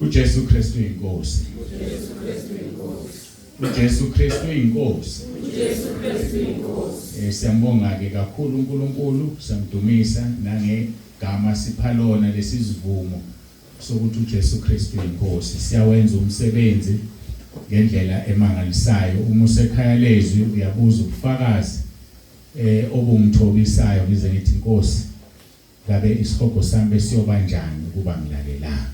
uJesu Kristu inkosi. uJesu Kristu inkosi. Siyambonga ke kakhulu uNkulunkulu, siyamdumisa nangegama siphalona lesizivumo sokuthi uJesu Kristu inkosi. Siyawenza umsebenzi ngendlela emangalisayo. Uma usekhaya lezwi uyabuza ubufakazi obungithobisayo ngize ngithi inkosi ngabe isihogo sami besiyoba njani ukuba ngilalelanga.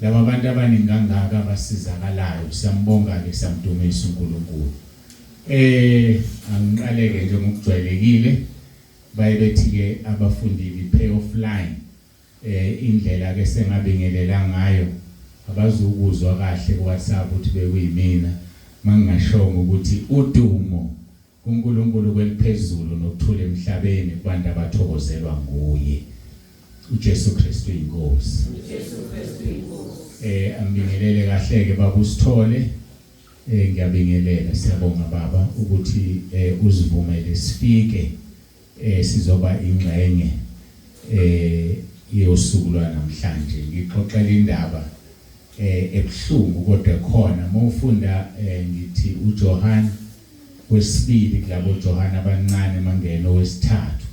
Laba abantu abaningi kangaka abasizakalayo, siyambonga ke, siyamdumisa uNkulunkulu. Angiqaleke nje ngokujwayelekile bayebethi ke abafundile pay off line, indlela ke sengabingelela ngayo abazukuzwa kahle ku WhatsApp ukuthi bekuyimina mangingashongo ukuthi udumo uNkulunkulu kweliphezulu nokuthula emhlabeni kubantu abathokozelwa nguye. uJesu Kristu inkosi. Ambingelele kahle ke baba uSithole, ngiyabingelela, siyabonga baba ukuthi uzivumele sifike sizoba ingxenye yosuku lwanamhlanje. Ngixoxela indaba ebuhlungu kodwa khona mawufunda ngithi uJohane wesibili kulabo Johana abancane mangeno wesithathu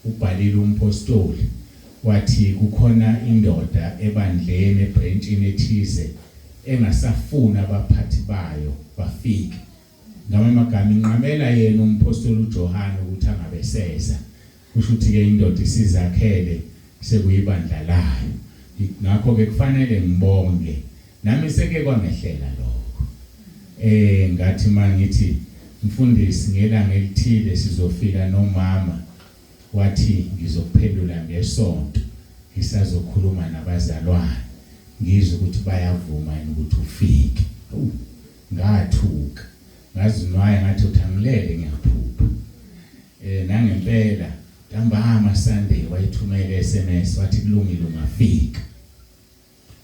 ubhalile umpostoli wathi kukhona indoda ebandleni ebranchini ethize engasafuna abaphathi bayo bafike. Ngamagama inqamela yena umpostoli uJohane ukuthi angabeseza, kusho ukuthi ke indoda isizakhele sekuyibandla layo. Ngakho ke kufanele ngibonge nami seke kwangehlela lokho. Ngathi mangithi mfundisi ngelanga elithile sizofika nomama, wathi ngizokuphendula ngesonto ngisazokhuluma nabazalwane ngizwe ukuthi bayavuma ukuthi ufike. Ngathuka ngazinwaya ngathi uthangilele ngiyaphupha. Nangempela ntambama Sunday wayithumela SMS wathi kulungile ungafika.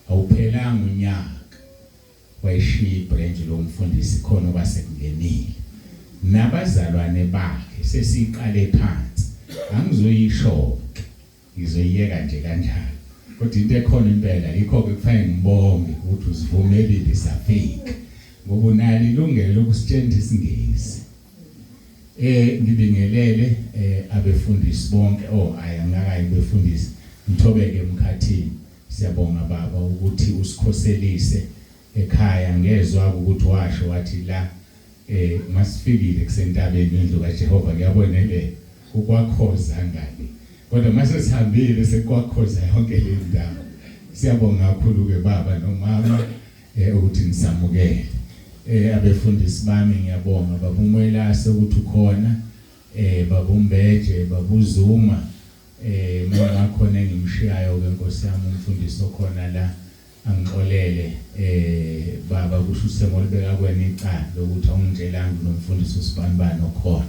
Awuphelanga unyaka wayishiya ibranch lo mfundisi khona oba sekungenile nabazalwane bakhe sesiqale phansi. Angizoyisho ngizoyiyeka nje kanjalo, kodwa into ekhona impela yikho ke kufanele ngibonge ukuthi uzivumelile safika ngoba unalo ilungelo lokusitshela isingisi. Ngibingelele abefundisi bonke ayangakayi befundisi ngithobeke emkhathini. Siyabonga baba ukuthi usikhoselise ekhaya. Ngezwe ukuthi washo wathi la masifikile kusentabeni indlu kaJehova ngiyabonele ukwakhoza ngani, kodwa mase sihambile sekwakhoza yonke le ndawo. Siyabonga kakhulu ke baba nomama ukuthi nisamukele. Abefundisi bami ngiyabonga baba uMwelase ukuthi ukhona, baba uMbeje, baba uZuma, mina khona engimshiyayo ke Nkosi yami umfundisi okhona la angixolele baba kusho usemolibeka kwena icala lokuthi awungijelanga nomfundisi uSibanibani okhona.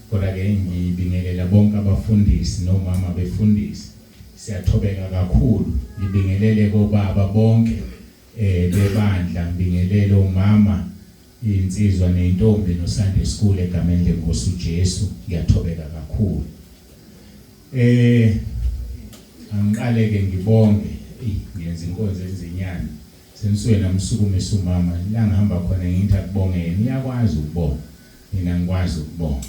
Kodwa ke ngibingelela bonke abafundisi nomama befundisi, siyathobeka kakhulu. Ngibingelele kobaba bonke bebandla, ngibingelele umama, insizwa nentombi noSunday school egameni leNkosi uJesu. Ngiyathobeka kakhulu. Angiqale ke ngibonge ngenza inkonzo ezinyana senisuke namsukumisa umama la ngihamba khona ngithi akubongeni. Uyakwazi ukubonga, mina ngikwazi ukubonga.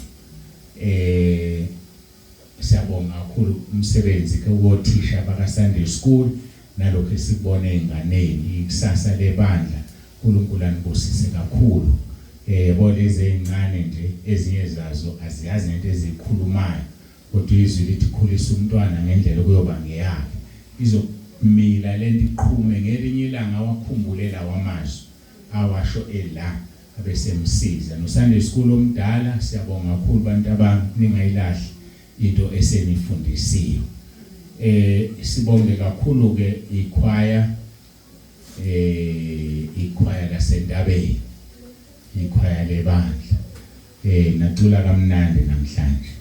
Siyabonga kakhulu umsebenzi ke wothisha baka Sunday school nalokho esibone enganeni ikusasa lebandla. uNkulunkulu anibusise kakhulu. Boleze ezincane nje ezinye zazo aziyazi into ezikhulumayo, kodwa izwi lithi khulisa umntwana ngendlela kuyoba ngeyakhe. mila lento iqhume ngelinye ilanga wakhumbule wamazwi awasho ela abesemsiza no Sunday school omdala siyabonga kakhulu bantu abami ningayilahli into esenifundisiwe sibonge kakhulu ke ikhwaya laseNtabeni ikhwaya lebandla nacula kamnandi namhlanje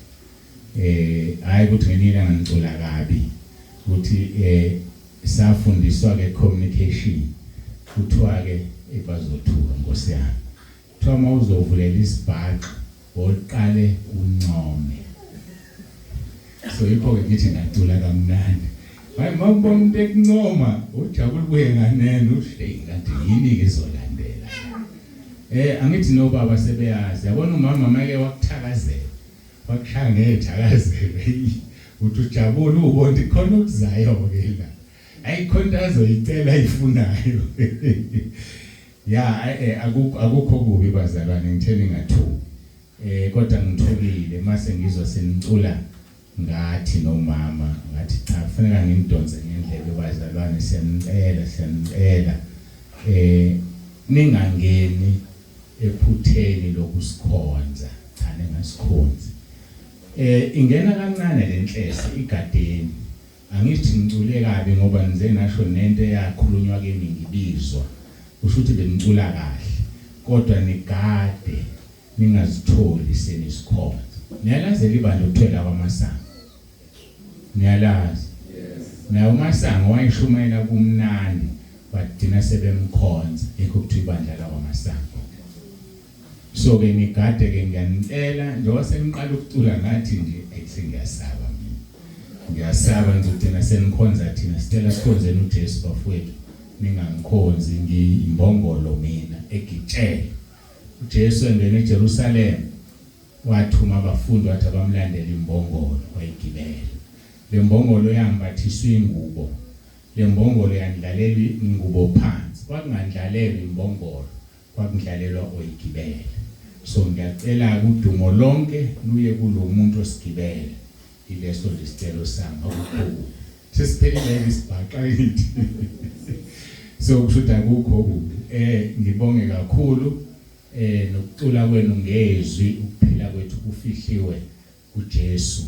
hayi ukuthi ngenina ngicula kabi ukuthi safundiswa ke communication kuthiwa ke ebazothuka Nkosi yami kuthiwa mawuzovulela isibhaqa oqale uncome so yikho ke ngithi ngacula kamnandi hayi mawubona umuntu ekuncoma ujabula kuye nganene uhleki kanti yini ke izolandela angithi no baba sebeyazi yabona umama make wakuthakazela wakushaya ngethakazela uthi ujabula ubona ikhona okuzayo ke la ayikhona azoyicela ifunayo ya akukho kubi bazalwane ngitheni ngathu kodwa ngithobile mase ngizwa senicula ngathi nomama ngathi cha kufanele ngimdonse ngendlebe bazalwane siyanicela ningangeni ephutheni lokusikhonza cha ningasikhonzi ingena kancane lenhlese igadeni angithi ngicule kabi ngoba nize nasho nento eyakhulunywa kimi ngibizwa kusho ukuthi bengicula kahle kodwa nigade ningazitholi senisikhonza niyalazela ibandla ukuthwela kwamasango niyalazi nayo umasango wayishumayela kumnandi badina sebemkhonza ekho kuthi ibandla lakwamasango so ke nigade ke ngiyanicela njengoba seniqala ukucula ngathi nje ngiyasaba mina ngiyasaba ngizogcina senikhonza thina sicela sikhonzeni uJesu bafowethu ningangikhonzi ngiyimbongolo mina egitshele uJesu engene eJerusalem wathuma abafundi wathi abamlandela imbongolo wayigibela le mbongolo yambathiswa ingubo le mbongolo yandlalelwa ingubo phansi kwakungandlalelwa imbongolo kwakundlalelwa oyigibela so ngiyacela udumo lonke luye kulo muntu osigibela ileso lisicelo sami akukho sesiphelile isibhaqa yithi so kushuda akukho ngibonge kakhulu nokucula kwenu ngezwi ukuphila kwethu kufihliwe kuJesu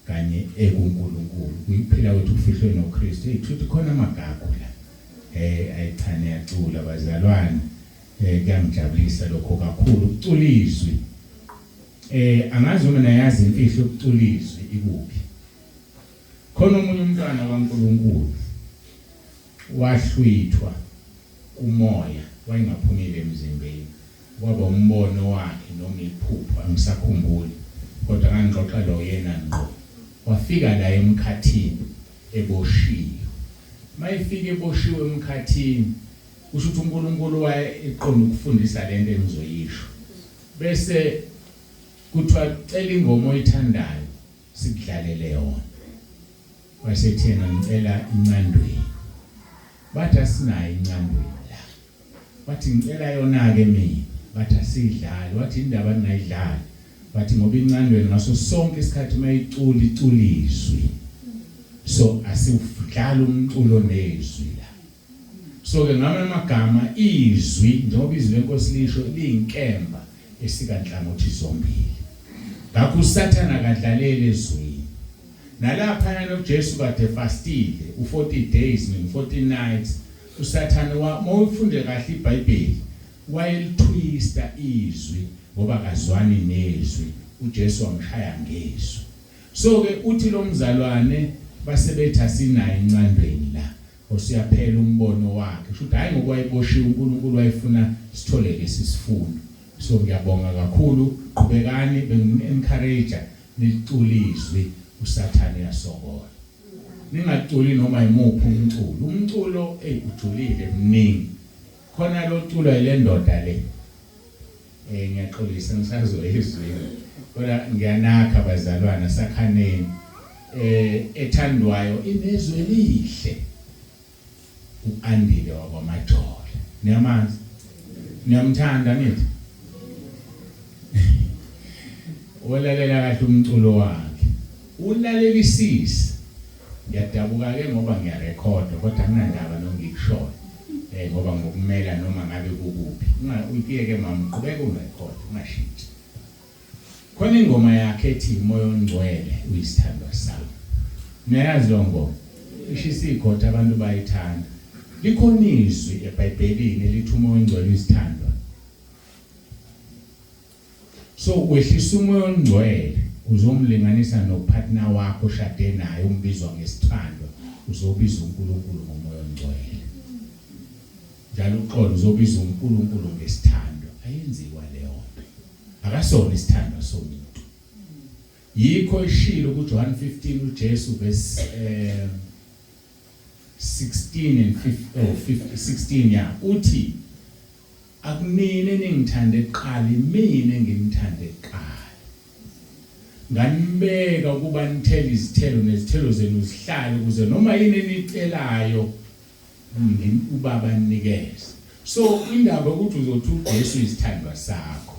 kanye ekuNkulunkulu ukuphila kwethu kufihliwe noKristu ethuthi khona amagagu la ayichane yacula bazalwane kuyangijabulisa lokho kakhulu ukucula izwi angazi uma nayazi imfihlo yokucula izwi ikuphi khona umunye umntwana kaNkulunkulu wahlwithwa umoya wayengaphumile emzimbeni kwaba umbono wakhe noma iphupho angisakhumbuli kodwa ngangixoxa lo yena ngo wafika la emkhathini eboshiwe mayifika eboshiwe emkhathini kusho ukuthi uNkulunkulu wayeqonda ukufundisa lento engizoyisho bese kuthiwa cela ingoma oyithandayo sikudlalele yona wasethena ngicela incandweni bathi asinayo incandweni la bathi ngicela yona ke mina bathi asidlali wathi indaba ngayidlali bathi ngoba incandweni ngaso sonke isikhathi mayicula iculizwi so asiwudlala umculo nezwi la so ke ngamanye amagama izwi njengoba izwi lenkosi lisho liyinkemba esikanhlangothi zombili ngakho uSathana kadlalele ezwini nalapha yana uJesu kade fastile u40 days no40 nights uSathana mawufunde kahle iBhayibheli wayelitwista izwi ngoba kazwani nezwi uJesu wamshaya ngezwi so ke uthi lo mzalwane basebethi asinayo incandweni la osiyaphela umbono wakhe futhi hayi ngokwayiboshiwe uNkulunkulu wayefuna sithole lesisifundo so ngiyabonga kakhulu qhubekani bengi-encourage niculizwe uSathane yasokola ningaculi noma imuphi umculo ujulile mningi khona lo culo elendoda le ngiyaxolisa ngisazoyizwe kodwa ngiyanakha bazalwana sakhaneni ethandwayo inezwe lihle uAndile wakwamajola niyamazi niyamthanda nithi olalela kahle umculo wakhe ulalelisisa Yadabuka ke ngoba ngiyarekhoda kodwa kunandaba nongikushoyo. Ngoba ngokumela noma ngabe kukuphi. Uyike mama uqhubeka urecord ungashintshi. Khona ingoma yakhe ethi Moya Ongcwele uyisithandwa sami. Niyazi lo ngoma? Ishisa ikhotha abantu bayithanda. Likhona izwi eBhayibhelini elithi umoya ongcwele uyisithandwa. So wehlisa umoya ongcwele uzomlinganisa nopartner wakho oshade naye umbizwa ngesithandwa, uzobiza uNkulunkulu ngomoya ongcwele. Njalo uqondo uzobiza uNkulunkulu ngesithandwa. Ayenziwa leyo nto. Akasona isithandwa somuntu. Yikho ishilo kuJohn 15 uJesu verse 16 and 16 ya uthi akunini ningithande kuqala mina engimthande kuqala. Nganibeka ukuba nithele izithelo nezithelo zenu zihlale ukuze noma yini enicelayo ubaba anikeze. So indaba ukuthi uzothi uJesu isithandwa sakho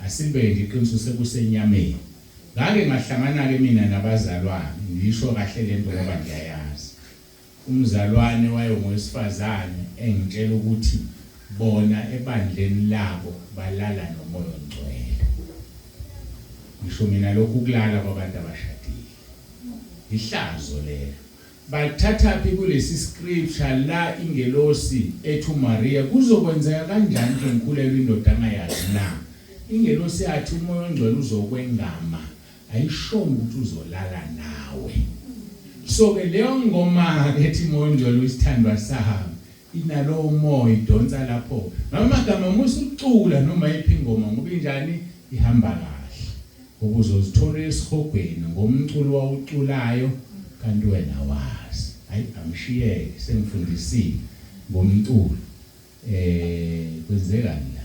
asibe nje iqiniso sekusenyameni. Ngake ngahlangana ke mina nabazalwane ngisho kahle lento ngoba ngiyayazi. Umzalwane wayengowesifazane engitshela ukuthi bona ebandleni labo balala nomoya ongcwele. Ngisho mina lokhu kulala kwabantu abashadile. Ihlazo lelo. Bathatha phi kulesi scripture la ingelosi ethu Maria kuzokwenzeka kanjani ke ngikhulelwe indoda angayazi na. Ingelosi yathi umoya ongcwele uzokwengama. Ayishongo ukuthi uzolala nawe. So ke leyo ngoma ethi umoya ongcwele uyisithandwa sami inalo umoya idonsa lapho. Ngamagama musucula noma iphi ingoma ngoba injani ihamba kahle. Ukuzozithola esihogweni ngomculo wawuculayo kanti wena wazi. Hayi amshiye sengifundisile ngomculo. Kwenzekani la?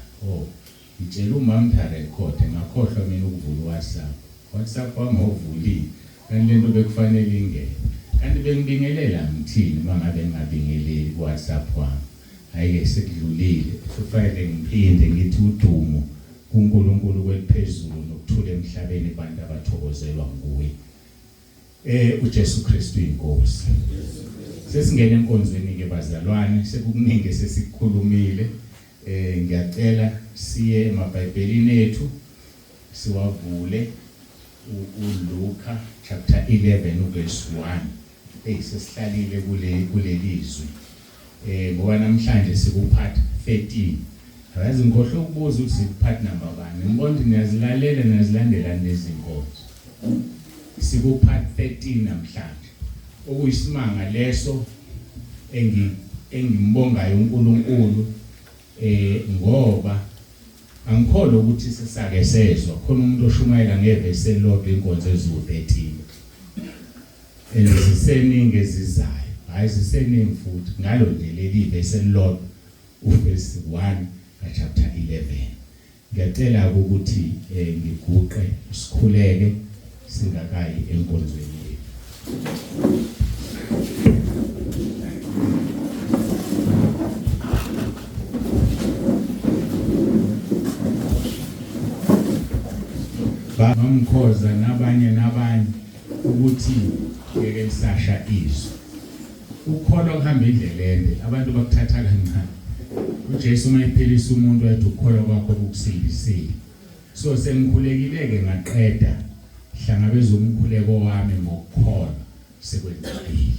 Ngitshela umama record ngakhohlwa mina ukuvula WhatsApp wami ovulile kanti lento bekufanele ingene kanti bengibingelela ngithini mangabe ngingabingeleli WhatsApp wami ayike sekudlulile kufanele ngiphinde ngithi udumo kuNkulunkulu kweliphezulu nokuthula emhlabeni abantu abathokozelwa nguye uJesu Kristu inkosi. Sesingena enkonzweni ke bazalwane sekukuningi sesikhulumile. Ngiyacela siye emaBhayibhelini ethu siwavule uLuka chapter 11 verse 1. Sesihlalile kuleli izwi. Ngoba namhlanje sikupart 13. Akazi ngikhohle ukubuza ukuthi sikupart number 1. Ngibona ukuthi niyazilalela niyazilandela lezi nkonzo. Sikupart 13 namhlanje. Okuyisimanga leso engimbongayo uNkulunkulu ngoba angikholwa ukuthi sesake sezwa khona umuntu oshumayela ngevesi elilodwa inkonzo eziwu13 eziseningi ezizayo hayi ziseningi futhi ngalo nje leli vesi elilodwa uvesi 1 chapter 11. Ngiyacela ukuthi ngiguqe sikhuleke singakayi enkonzweni yethu. Bamkhoza nabanye ukuthi ngeke lisasha izwi. Ukholwa kuhamba indlela ende abantu bakuthatha kancane. uJesu mayiphelisa umuntu wathi ukholwa kwakho ukusindisile. So sengikhulekile ngaqeda hlangabeza umkhuleko wami ngokukholwa sekwenzekile.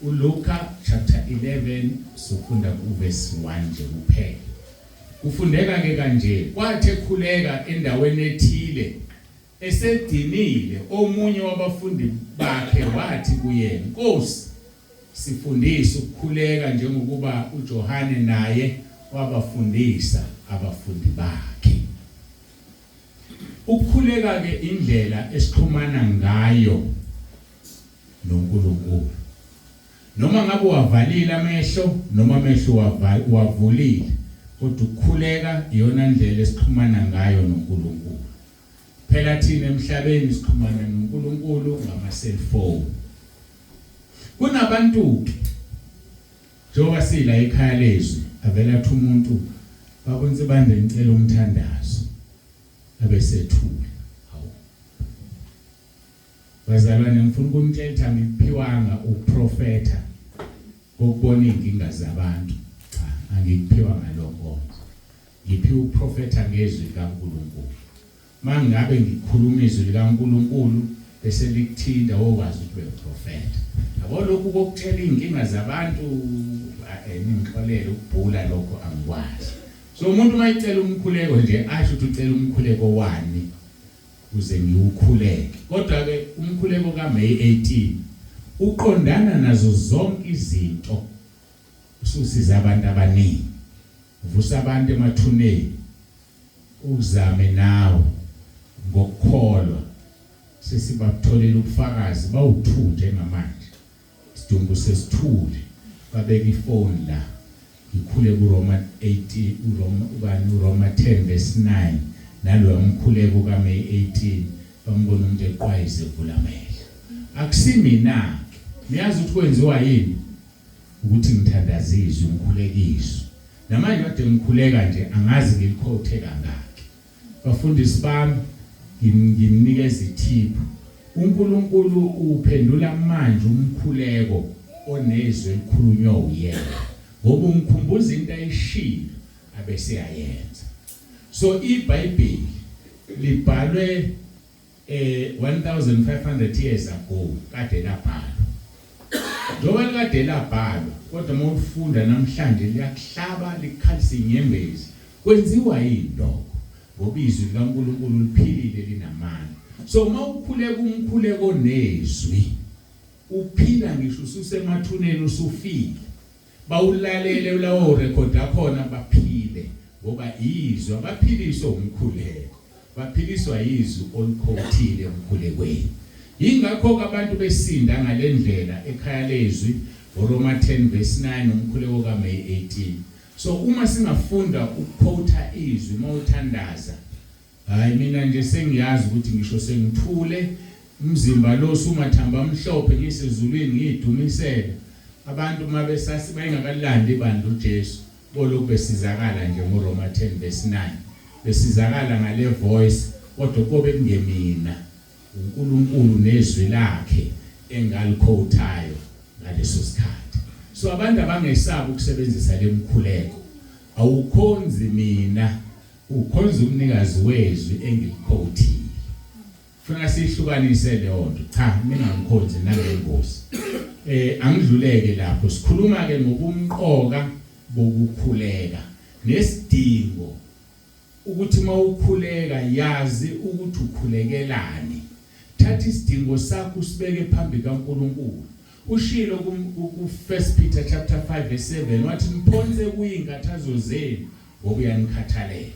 uLuka chapter 11 sifunda kuverse 1 nje kuphela. Kufundeka ke kanje kwathi ekhuleka endaweni ethile esedinile omunye wabafundi bakhe wathi kuyena Nkosi sifundise ukukhuleka njengokuba uJohane naye wabafundisa abafundi bakhe. Ukukhuleka ke indlela esixhumana ngayo noNkulunkulu. Noma ngabe wavalile amehlo noma amehlo wavulile kodwa ukukhuleka iyona ndlela esixhumana ngayo noNkulunkulu. Phela thina emhlabeni sixhumana noNkulunkulu ngama cellphone. Kunabantu njengoba sila ekhaya lezwi avela athi umuntu bakwenze bande ngicela umthandazo abesethule. Hawu bazalwane ngifuna ukunitshela ngiphiwanga uprofeta ukubona inkinga zabantu cha angiphiwa ngalokho ngiphiwa uprofeta ngezwi likaNkulunkulu mangabe ngikhuluma izwi likaNkulunkulu bese likuthinta okwazi ukuthi ubeprofeta yabo lokhu kokutshela inkinga zabantu ngixolele ukubhula lokho angikwazi so umuntu mayicela umkhuleko nje asho ukuthi ucela umkhuleko wani uze ngiwukhuleke kodwa ke umkhuleko kaMay 18 uqondana nazo zonke izinto ususiza abantu abaningi uvusa abantu emathuneni uzame nawe ngokukholwa sesibakutholela ubufakazi bawuthunje ngamanje sidumbu sesithule babeka ifone la ikhule kuRoma 18 uRoma 10 verse 9 nalo umkhuleko kaMay 18 bambona umuntu eqwayize vula amehlo akusimina niyazi ukuthi kwenziwa yini ukuthi ngithandazizwe umkhulekiso namanje kade ngikhuleka nje angazi ngilikhothe kangaki bafundisi bami ngimnikeza ithiphu uNkulunkulu uphendula manje umkhuleko onezwe elikhulunywa uyena ngoba umkhumbuza into ayishilo abese ayenza so iBhayibheli libhalwe 1500 years ago kade labhalwa njengoba kade labhalwa kodwa mawufunda namhlanje liyakuhlaba likhalisa inyembezi kwenziwa yini lokho ngoba izwi likaNkulunkulu liphilile linamandla so mawukhuleka umkhuleko nezwi uphila ngisho ususemathuneni usufika bawulalele lawo record akhona baphile ngoba izwi abaphiliswa umkhuleko baphiliswa izwi olikhothile umkhulekweni ingakho abantu besinda ngalendlela ekhaya lezwi uRoma 10 verse 9 umkhuleko kaMay 18 so uma singafunda ukuquota izwi mawuthandaza hayi mina nje sengiyazi ukuthi ngisho sengithule umzimba lo sumathamba amhlophe ngisezulwini ngiyidumisela abantu mabesasi bayengakalandi ibandla uJesu bolokhu besizakala nje ngoRoma 10 verse 9 besizakala ngale voice kodwa kobe kungemina uNkulunkulu nezwi lakhe engalikhothayo ngaleso sikhathi so abantu abangesabi ukusebenzisa lemkhuleko awukhonzi mina ukhonza umnikazi wezwi engilikhothile funa sihlukanise leyo nto cha mina ngikhonze nangengosi angidluleke lapho sikhuluma ke ngokumqoka bokukhuleka nesidingo ukuthi mawukhuleka yazi ukuthi ukhulekelani thatha isidingo sakho usibeke phambi kaNkulunkulu ushilo ku 1 Peter chapter 5 verse 7 wathi mphonse kuyinkathazo zenu ngoba uyanikhathalela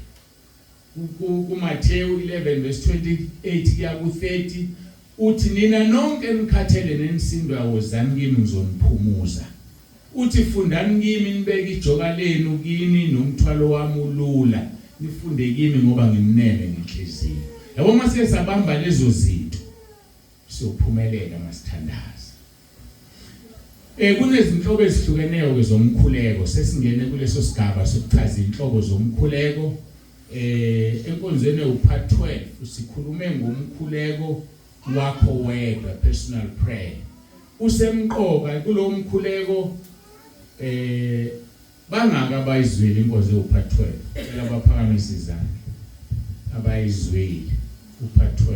kuMathewu 11 verse 28 kuya ku30 uthi nina nonke enikhathele nenisindwa wozani kimi ngizoniphumuza uthi fundani kimi nibeke ijoka lenu kini nomthwalo wami ulula nifunde kimi ngoba ngimnene ngenhliziyo yabo mase sabamba lezo zinto siyophumelela masithandaza kunezinhlobo ezihlukeneyo ke zomkhuleko sesingene kuleso sigaba sokuchaza inhlobo zomkhuleko enkonzweni upart 12 usikhulume ngomkhuleko wakho wedwa personal prayer usemqoka kulo mkhuleko bangaka bayizwile inkonzo upart 12 labaphakamisa izandla abayizwile upart 12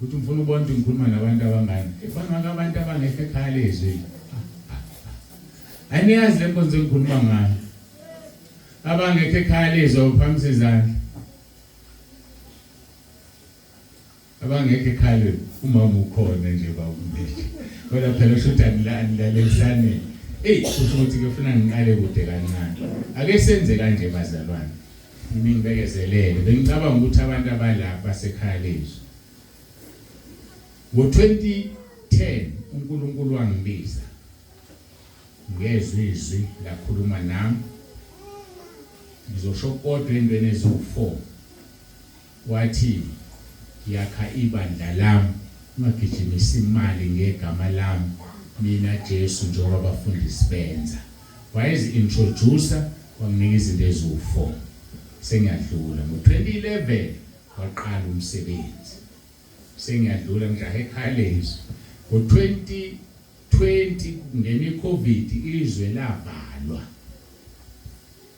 ukuthi mfuna ubone ngikhuluma nabantu abangani bangaka abantu abangekho ekhaya lezwi aniyazi le nkonzo ngikhuluma ngayo abangekho ekhaya lezwi uphakamisa izandla abangekho ekhaya umama ukhona nje bawumbili kodwa phela ushuthi anilalesane kusho ukuthi ngifuna ngiqale kude kancane ake senze kanje bazalwane yimi ngibekezelele bengicabanga ukuthi abantu abalapha basekhaya lezwi ngo-2010 uNkulunkulu wangibiza ngezwe izwi lakhuluma nami ngizosho kodwa endweni eziwu4 wathi yakha ibandla lami ungagijimisa imali ngegama lami mina Jesu njengoba abafundisi benza wayezi introducer wanginika izinto eziwu4 sengiyadlula ngo2011 waqala umsebenzi sengiyadlula ngijahe ekhaya lezwi ngo-2020 kungena iCovid izwe lavalwa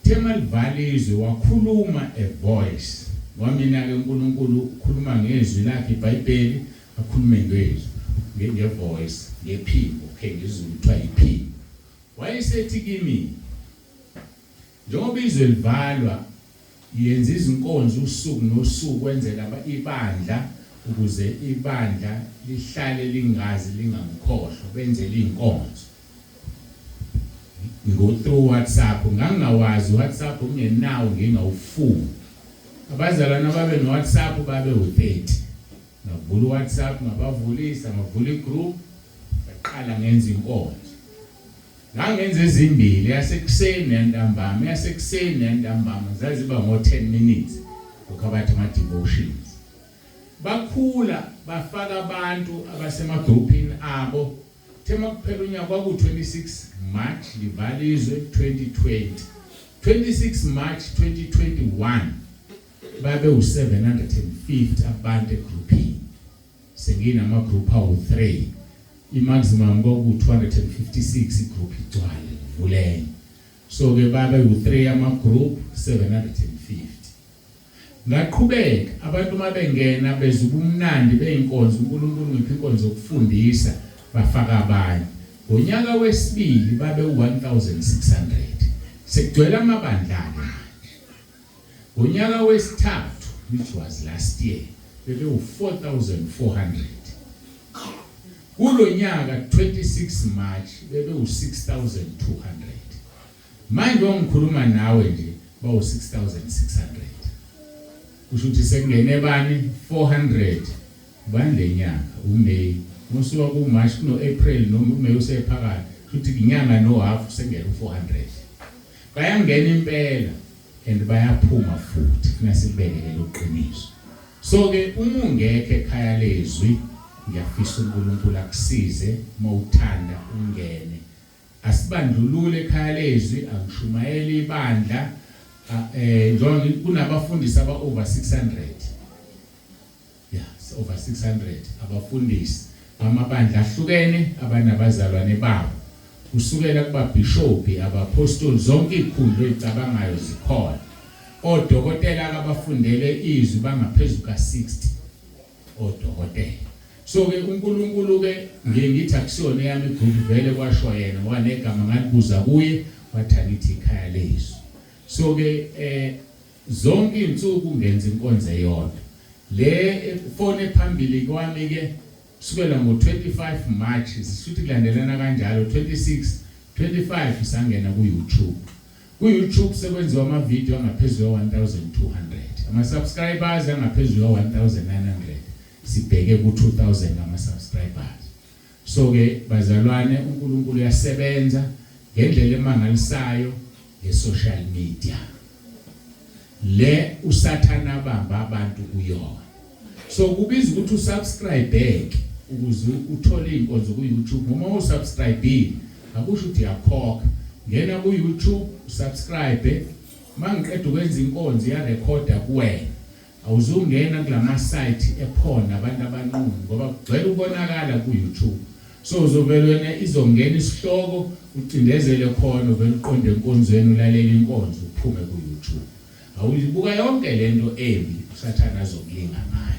thema livala izwe wakhuluma a voice wamina ke uNkulunkulu ukhuluma ngezwi lakhe iBhayibheli akhulume ngevoice ngephimbo ngizulu kuthiwa iphimbo wayesethi kimi njengoba izwe livalwa yenza izinkonzo usuku nosuku kwenzela ibandla ukuze ibandla lihlale lingazi lingangikhohlwa benzele inkonzo through WhatsApp ngangingawazi WhatsApp ungenawo ngingawufuni abazalwana babe no WhatsApp babe u30 ngavula WhatsApp ngabavulisa ngavula igroup yaqala ngenza inkonzo ngangenza ezimbili yasekuseni nentambama zaziba ngo10 minutes ukhabatha ama devotions bakhula bafaka abantu abasemagroupini abo thema kuphela unyaka kwaku26 March livalizwe 2020 26 March 2021 babe u750 abantu egroupini senginama group awu3 maximum kwaku256 igroup igcwale vulene so ke babe u3 ama group 750 ngaqhubeka abantu mabengena bezubumnandi beyinkonzo uNkulunkulu ngiphi inkonzo yokufundisa bafaka abanye ngonyaka wesibili babe u1600 sekugcwele amabandla ke ngonyaka wesithathu which was last year bebe u4400 kulo nyaka 26 March bebe u6200 manje ngikhuluma nawe nje ba u6600 kusho ukuthi sekungene bani 400 bande nyaka uMay musuka kuMarch no April no May usephakathi futhi inyanga no half sengena u400 bayangena impela and bayaphuma futhi funa sibekele loqiniso so ke uma ungekho ekhaya lezwi ngiyafisa uNkulunkulu akusize mawuthanda ungene asibandlulule ekhaya lezwi angishumayela ibandla njengoba kunabafundisi aba over 600 over 600 abafundisi amabandla ahlukene abanabazalwane babo kusukela kuba bishop abaapostoli zonke izikhundla ezicabangayo zikhona odokotela abafundele izwi bangaphezulu ka60 odokotela so ke uNkulunkulu ke ngithi akusiyona yami igroup vele kwasho yena wanegama ngalibuza kuye wathangithi ikhaya lezwi so ke zonke izinsuku ngenza inkonzo eyodwa le phone phambili kwami ke kusukela ngo25 March sisuthi kulandelana kanjalo 26 25 sangena ku-YouTube sekwenziwa ama video angaphezulu ka1200 ama subscribers angaphezulu ka1900 sibheke ku2000 ama subscribers so ke bazalwane uNkulunkulu uyasebenza ngendlela emangalisayo nge-social media le usathana bamba abantu kuyona so kubiza ukuthi usubscribe ukuze uthole inkonzo ku-YouTube uma usubscribe akusho ukuthi yakhokha ngena ku-YouTube usubscribe mangiqeda ukwenza inkonzo ya recorder kuwena awuzungena kulama site ephona abantu abanqunu ngoba kugcwele ubonakala ku-YouTube so uzovela wena izongena isihloko ucindezele khona uvela uqonde enkonzweni ulalela inkonzo uphume ku-YouTube awuyibuka yonke lento embi usathana azokulinga ngayo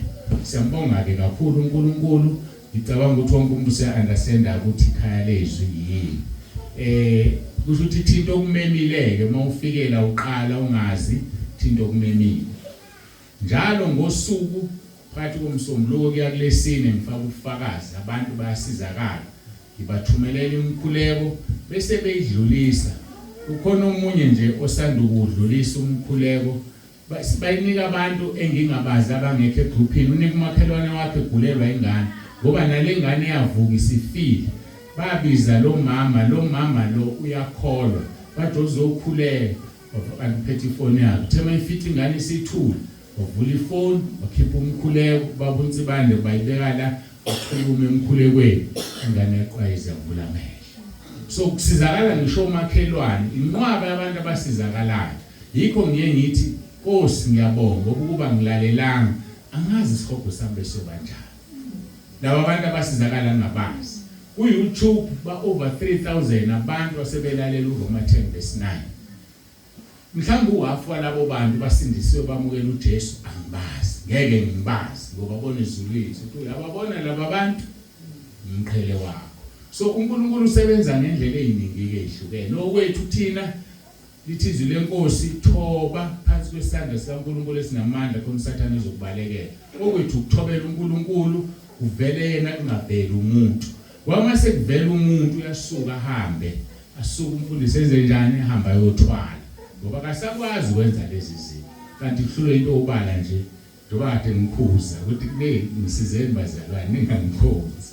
siyambonga ke kakhulu uNkulunkulu ngicabanga ukuthi wonke umuntu uya-understanda ukuthi ikhaya lezwi yini kusho ukuthi thinto okumemileke uma ufikela uqala ungazi thinto okumemile njalo ngosuku phakathi komsombuluko kuya kulesine ngifaka ubufakazi abantu bayasizakala ngibathumelela imkhuleko bese beyidlulisa ukhona umunye nje osanda ukudlulisa umkhuleko bayinika abantu engingabazi abangekho egroupini unika umakhelwane wakhe egulelwa ingane ngoba nale ngane yavuka isifile babiza lo mama lo uyakholwa bathi uzokhulela akuphethe ifoni yakhe thema ifiti ingane isithule wavula ifoni wakhipha umkhuleko babunzi bande bayibeka la ukhulume emkhulekweni ingane yaqhwayiza yavula amehlo so kusizakala ngisho umakhelwane inqwabe abantu abasizakalayo yikho ngithi Nkosi ngiyabonga ukuba ngilalelanga angazi isihogo sami besobanjani laba abantu abasizakala ngabazi ku YouTube ba over 3000 abantu asebelalela uRoma 10:9. Mhlawumbe uhafu walabo bantu basindisiwe bamukela uJesu angibazi, ngeke ngibazi ngoba bona izulu lethu uyababona laba bantu umqhele wakho. So uNkulunkulu usebenza ngendlela eziningi ezihlukene. Okwethu thina lithi izwi lenkosi thoba phansi kwesandla sikaNkulunkulu esinamandla khona uSathane ezokubalekela. Okwethu ukuthobela uNkulunkulu uvele yena ungaveli umuntu. Wama sekuvela umuntu uyasuka ahambe, asuka umfundisi enzenjani ehamba yothwala. Ngoba kasakwazi ukwenza lezi zinto. Kanti kuhlule into obala nje njoba kade ngikhuza ukuthi kule ngisizeni bazalwane ningangikhozi.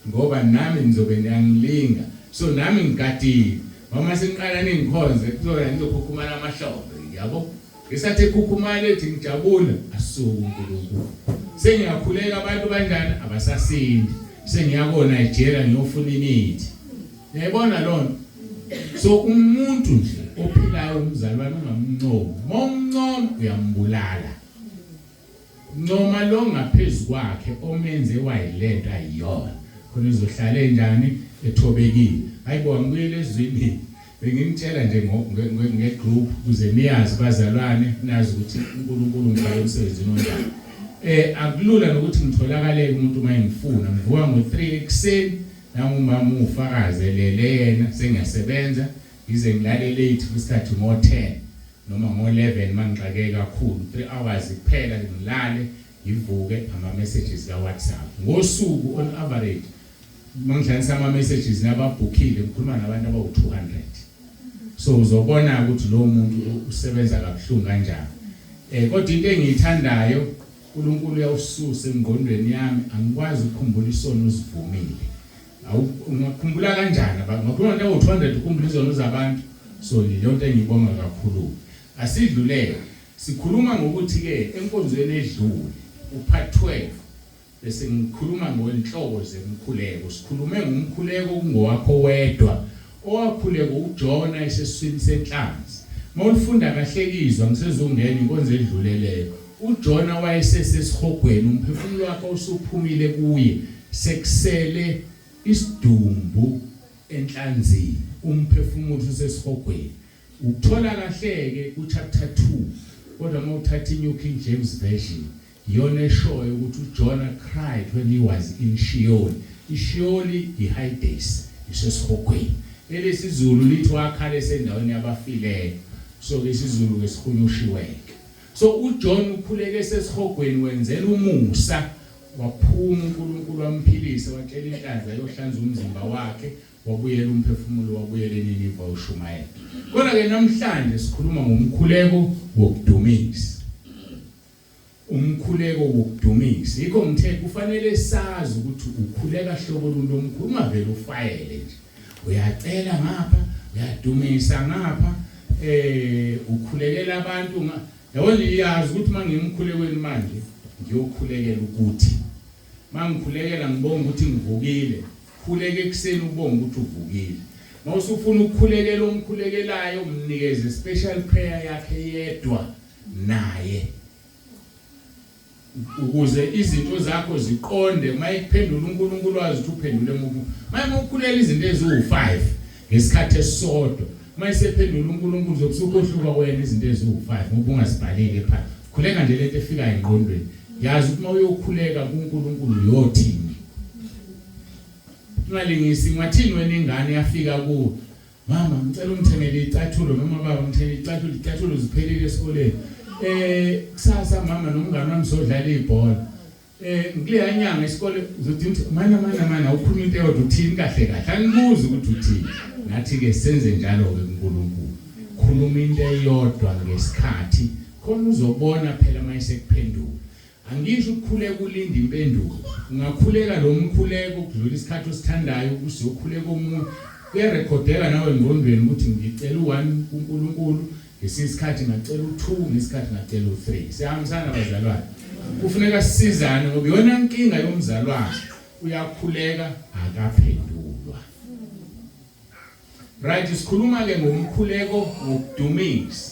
Ngoba nami nizobe niyangilinga. So nami ngikatile. Mama sengiqala ningikhonze kuzoya ngizokhukhumala amahlobo yabo. Ngesathi ekhukhumala ethi ngijabula asuka uNkulunkulu. Sengiyakhuleka abantu kanjani abasasindi. Sengiyakona Nigeria ngiyofuna imithi. Yayibona lona. So umuntu nje ophilayo umzalwane ungamncomo. Momncomo uyambulala. Noma lo ngaphezulu kwakhe omenze wayilento ayiyona. Khona izohlala enjani ethobekile. Hayibo ngibuyele ezwini. Bengimtshela nje ngegroup kuze niyazi bazalwane nazi ukuthi uNkulunkulu ngibhale umsebenzini onjani. Akulula nokuthi ngitholakale umuntu mayengifuna ngivuka ngo3 ekseni nangumama ufakazelele yena sengiyasebenza ize ngilale late kusikhathi ngo10 noma ngo11 mangixake kakhulu 3 hours kuphela ngilale ngivuke ama messages ka WhatsApp ngosuku on average mangihlanisa ama messages nababhukhile ngikhuluma nabantu abawu200. So uzobona ukuthi lo muntu usebenza kabuhlungu kanjani. Kodwa into engiyithandayo uNkulunkulu uyawususa engqondweni yami angikwazi ukukhumbula isono usivumile. Ungakhumbula kanjani ngakhuluma nje u200 ukhumbula izono zabantu. So lento engiyibonga kakhulu. Asidlulele sikhuluma ngokuthi ke enkonzweni edlule upart 12 bese ngikhuluma ngokwenhloko zemkhuleko. Sikhulume ngomkhuleko kungowakho wedwa owakhuleka uJona esesiswini senhlanzi. Mawufunda kahlekizwa ngisezongena inkonzo edluleleyo. uJona wayesesesihogweni umphefumulo wakhe usuphumile kuye sekusele isidumbu enhlanzini umphefumulo usesihogweni. Ukuthola kahleke kuchapter 2 kodwa mawuthatha iNew King James Version yona eshoyo ukuthi uJona cried when he was in Sheol. iSheol iHades isesihogweni. Elesizulu lithi wakhala esendaweni yabafileyo. So lesizulu ngesikunyushiweke. So uJona ukhuleke sesihogweni wenzela umusa waphuma uNkulunkulu wamphilisa watshela inhlanzi ayohlanza umzimba wakhe wabuyela umphefumulo wabuyela eNiniva uShumayela. Kodwa ke namhlanje sikhuluma ngomkhuleko wokudumisa. Umkhuleko wokudumisa. Yikho ngithe kufanele sazi ukuthi ukhuleka hlobo lomkhuluma vele ufayele nje. Uyacela ngapha, uyadumisa ngapha, ukhulekela abantu yabona iyazi ukuthi mangimkhulekweni manje ngiyokhulekela ukuthi mangikhulekela ngibonga ukuthi ngivukile khuleke ekseni ubonga ukuthi uvukile mawusufuna ukukhulekela omkhulekelayo umnikeze special prayer yakhe yedwa naye ukuze izinto zakho ziqonde mayikuphendula uNkulunkulu wazi ukuthi uphendule umuntu mayemukhulela izinto eziwu5 ngesikhathi esisodwa mayisephendula uNkulunkulu zokukhohluka wena izinto eziwu5 ngoba ungasibhalile phansi khuleka nje lento efika engqondweni yazi ukuthi mawuyokhuleka kuNkulunkulu yothini ungalingisi ngathini wena ingane yafika kuwe mama ngicela umthengele icathulo noma baba ngithengele icathulo ziphelile esikoleni kusasa mama nomngane wami sodlala ibhola ngile nyanga isikole uzothi mana ukhuluma into eyodwa uthini kahle angibuzi ukuthi uthini nathi ke senze njalo ke uNkulunkulu khuluma into eyodwa ngesikhathi khona uzobona phela mayisekuphendula angisho ukukhuleka ulinda impendulo ungakhuleka lo mkhuleko ukudlula isikhathi osithandayo ukuzokhuleka omunye kuyarekhodeka nawe engqondweni ukuthi ngicela u1 kuNkulunkulu ngesikhathi ngacela u2 ngesikhathi ngacela u3 siyahambisana bazalwane kufuneka sisizane ngoba yona inkinga yomzalwane uyakhuleka akaphendulwa right sikhuluma ke ngomkhuleko wokudumisa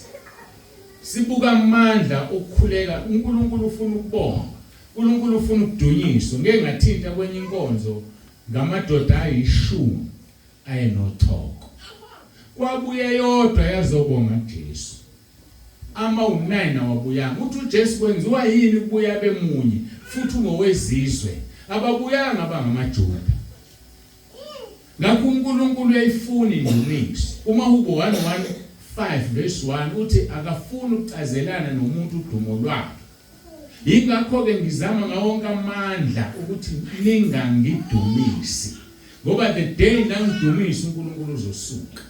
sibuka amandla okukhuleka uNkulunkulu ufuna ukubonga uNkulunkulu ufuna ukudunyiswa. Ngeke ngathinta kwenye inkonzo ngamadoda ayishumi ayenothoko. Kwabuye yodwa yazobonga Jesu. Ama-9 wabuyanga. Uthi uJesu kwenziwa yini kubuya bemunye futhi ngowezizwe ababuyanga abangamaJuda. Ngakho uNkulunkulu uyayifuna indumiso. uMahubo 1:5 verse 1 uthi akafuni ukucazelana nomuntu udumo lwakhe. Ingakho ke ngizama ngawonke amandla ukuthi ningangidumisi. Ngoba the day nangidumisa uNkulunkulu uzosuka.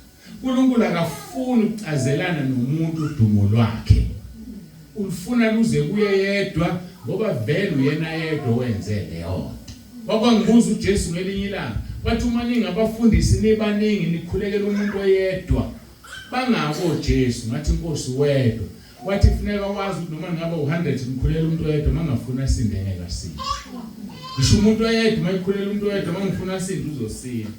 uNkulunkulu akafuni ukucazelana nomuntu udumo lwakhe. Ufuna luze kuye yedwa ngoba vele uyena yedwa wenze leyo. Wakwangibuza uJesu ngelinye ilanga, wathi uma ningabafundisi nibaningi nikhulekela umuntu oyedwa bangako Jesu, ngathi Nkosi wedwa. Wathi kufuneka wazi ukuthi noma ngaba u100 nikhulela umuntu oyedwa mangafuna asindeke kasini. Ngisho umuntu oyedwa mayikhulela umuntu oyedwa mangifuna asinde uzosina.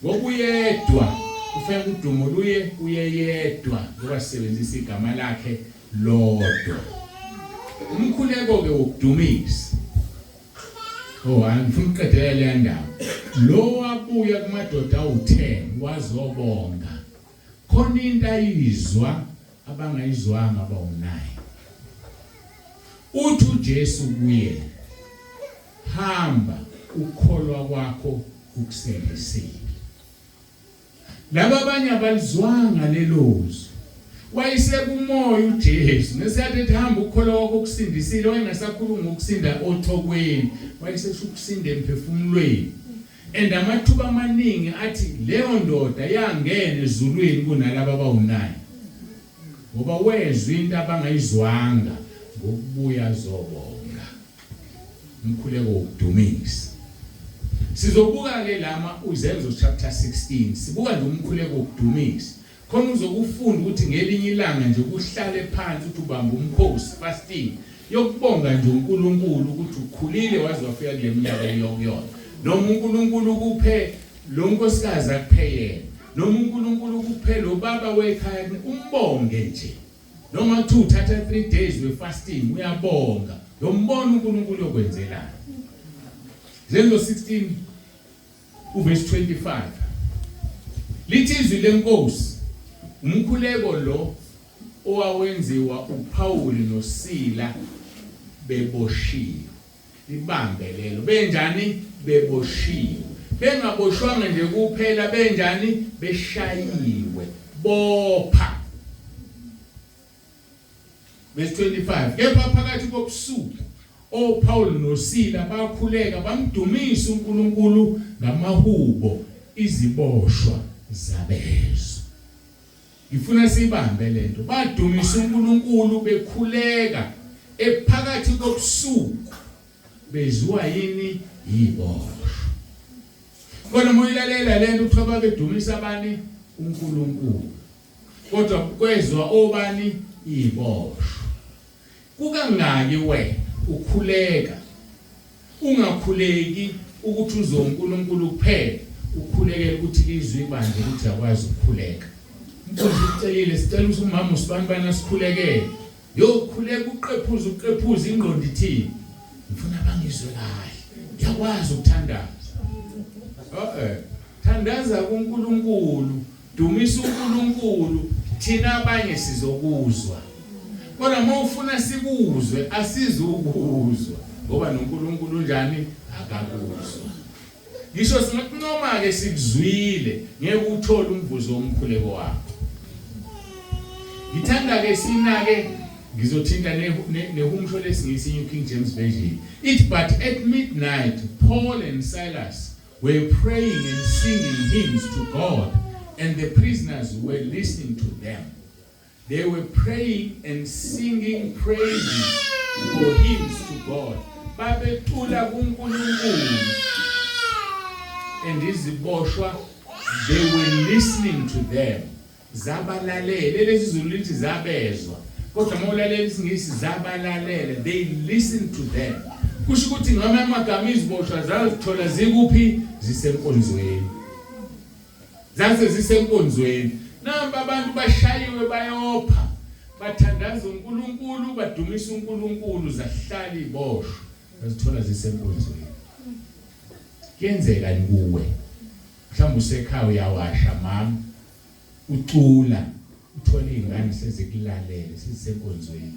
Ngokuyedwa ufike udumo luye uyedwa ngoba sisebenzisa igama lakhe lodwa. Umkhuleko ke ukudumisa. Angifuna ukuqedela le ndaba. Lo wabuya kumadoda awu10 wazobonga. Khona into ayizwa abangayizwanga abawu9. Uthi uJesu kuye, hamba ukholwa kwakho ukusindisile. Laba abanye abalizwanga lelozwi. Wayesekumoya uJesu ngesathi hamba ukholwa kwakho ukusindisile, wayengasakhuluma ukusinda othokweni, wayesesho ukusinda emphefumulweni. Amathuba amaningi athi leyo ndoda yangena ezulwini kunalabo abawu9. Ngoba wezwe into abangayizwanga ngokubuya zobonga. Umkhuleko wokudumisa. Sizobuka ke lama uZenzo chapter 16. Sibuka nje umkhuleko wokudumisa. Khona uzokufunda ukuthi ngelinye ilanga nje kuhlale phansi uthi ubamba umkhosi fasting yokubonga nje uNkulunkulu ukuthi ukhulile waze wafika kule minyaka yokuyona. Noma uNkulunkulu kuphe lo nkosikazi akuphe yena. Noma uNkulunkulu kuphe lo baba wekhaya umbonge nje. Noma kuthi uthatha 3 days we fasting uyabonga. Yombona uNkulunkulu yokwenzelana. Zenzo 16 uverse 25. Lithi izwi lenkosi umkhuleko lo owawenziwa uPaul noSila beboshiwe. Libambe lelo. Benjani beboshiwe. Bengaboshwanga nje kuphela, benjani beshayiwe. Bopha. Verse 25. Kepha phakathi kobusuku oPaul noSila bakhuleka bamdumisa uNkulunkulu ngamahubo iziboshwa zabezwa. Ngifuna sibambe lento. Badumisa uNkulunkulu bekhuleka ephakathi kobusuku bezwa yini iboshwa. Kodwa moyilalela lento uthoba bedumisa abani uNkulunkulu. Kodwa kwezwa obani iboshwa. Kukangaki wena ukhuleka ungakhuleki ukuthi uzoNkulunkulu kuphela, ukhulekela ukuthi izwi ibanje ukuthi akwazi ukukhuleka. Mfundisi ucelile sicela ukuthi umama usibani sikhulekele. Yokhuleka uqephuza ingqondo ithini. Ngifuna bangizwe kahle. Ngiyakwazi ukuthandaza. Thandaza kuNkulunkulu, dumisa uNkulunkulu, thina abanye sizokuzwa. Kodwa mawufuna sikuzwe asizukuzwa ngoba noNkulunkulu njani akakuzwa. Ngisho singakunoma ke sikuzwile ngeke uthole umvuzo womkhuleko wakho. Ngithanda ke sinake ngizothinta nehumsho lesingisi New King James Version. But at midnight Paul and Silas were praying and singing hymns to God, and the prisoners were listening to them. They were praying and singing praises or hymns to God. Babethula kuNkulunkulu. And iziboshwa, they were listening to them. Zabalalele, lezi zulu lithi zabezwa. Kodwa mawulalela isingisi zabalalele, they listened to them. Kusho ukuthi ngama amagama iziboshwa zazithola zikuphi? Zisenkonzweni. Zase zisenkonzweni. Namba abantu bashayiwe bayopha. Bathandaza uNkulunkulu, badumisa uNkulunkulu, zahlala iboshwa. azithola zisenkonzweni. Kuyenzeka kuwe mhlawumbe usekhaya uyawasha mama ucula uthola izingane sezikulalele sisenkonzweni.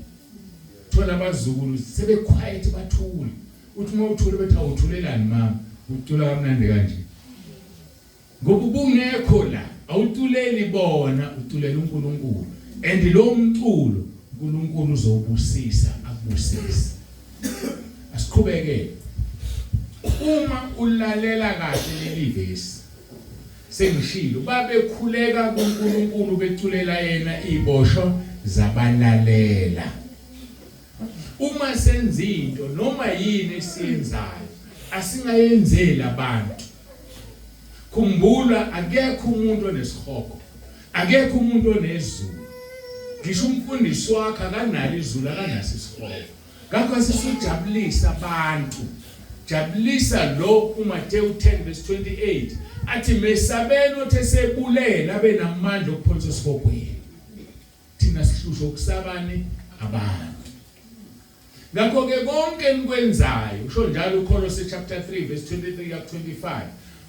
Thola abazukulu sebe quiet bathule. Uthi uma uthule bethi awuthulelani mama ucula kamnandi kanje. Ngoba ubungekho la awutuleli bona utulela uNkulunkulu and lo mculo uNkulunkulu uzobusisa akubusisa. Asiqhubeke. Uma ulalela kahle leli verse sengishilo babekhuleka kuNkulunkulu beculela yena ibosho zabalalela. Uma senza into noma yini esiyenzayo asingayenzeli abantu. Khumbula akekho umuntu onesihoko, akekho umuntu onezulu. Ngisho umfundisi wakhe akanalo izulu akanaso isihoko. Ngakho sisujabulisa abantu. Jabulisa lo uMateyu 10:28 athi mesabeni othe sebulela abenamandla okuphonsa esihogweni. Thina sihlusho ukusabani abantu. Ngakho ke konke enikwenzayo usho njalo uKolose chapter 3:23-25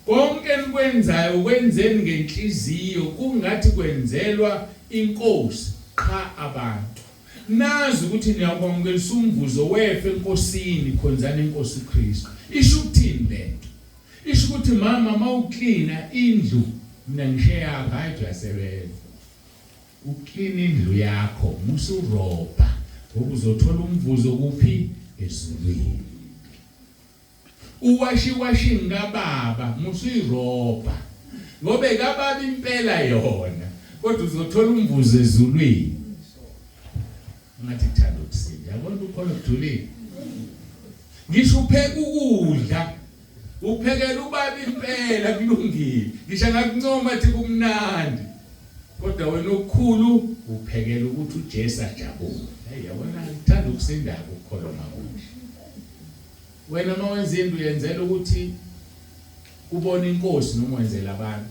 konke enikwenzayo kwenzeni ngenhliziyo kungathi kwenzelwa inkosi qha abantu. Nazi ukuthi niyakwamukelisa umvuzo wefe enkosini khonzana inkosi uKristu. Isho ukuthini lento? Isho ukuthi mama mawuklina indlu mina ngisheya hayi uyasebenza. Uklina indlu yakho musurobha ukuzothola umvuzo kuphi ezulwini. Uwashi ngababa musuyirobha ngobe kababa impela yona kodwa uzothola umvuzo ezulwini. Ngathi thanda ukusinda yabona ukhona ukujulile. Ngisho upheka ukudla uphekela ubaba impela kulungile. Ngisho ngakuncoma athi kumnandi kodwa wena okukhulu uphekela ukuthi uJesu ajabule. Hey yabona ngithanda ukusinda ukukholoma kuhle. Wena mawenza into yenzela ukuthi ubone inkosi noma wenzela abantu.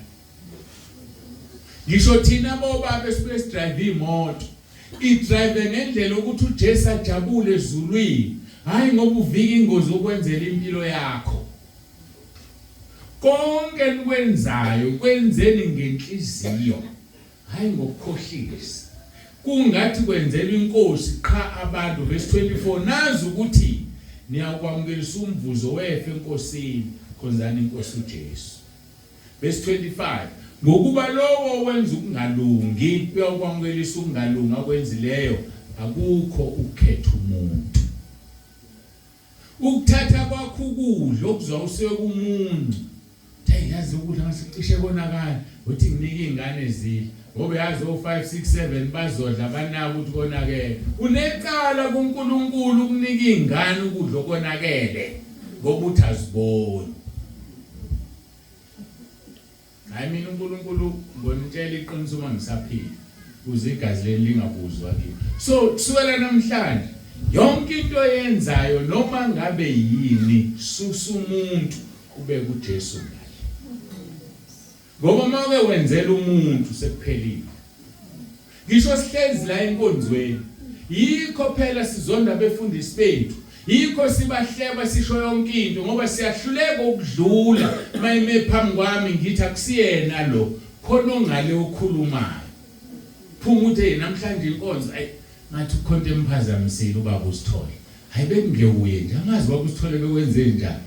Ngisho thina bobaba esibese drive imoto idrive ngendlela ukuthi uJesu ajabule ezulwini hayi ngoba uvika ingozi okwenzela impilo yakho. Konke nikwenzayo kwenzeni ngenhliziyo hayi ngokukhohlisa kungathi kwenzela inkosi qha abantu. Verse 24 nazi ukuthi niyakwamukelisa umvuzo wefe enkosini khonzana inkosi uJesu. Verse 25 ngokuba lowo wenza ukungalungi uyakwamukelisa ukungalunga kwenzileyo akukho ukukhetha umuntu. Ukuthatha kwakho ukudla okuzwa usuke kumuntu yazi ukudla ngasicishe konakala uthi nginike izingane ezidla ngoba yazi o5 6 7 bazodla abanaka ukuthi konakele. Unecala kuNkulunkulu ukunika izingane ukudla okonakele ngoba uthaziboni. Hayi mina uNkulunkulu ngonitshela iqiniso uma ngisaphila kuze igazi leli lingabuzwa kimi. So kusukela namhlanje yonke into oyenzayo noma ngabe yini susa umuntu ubeke uJesu ngale. Ngoba make wenzela umuntu sekuphelile. Ngisho sihlezi la enkonzweni yikho phela sizonda abefundisi bethu. Yikho sibahleba sisho yonke into ngoba siyahluleka ukudlula mayime phambi kwami ngithi akusiyena lo khona ongale okhulumayo. Phuma uthi namhlanje inkonzo ayi ngathi ukhonto emphazamisile ubaba uSithole. Hayi bekungewuye nje angazi baba uSithole bekwenze njani.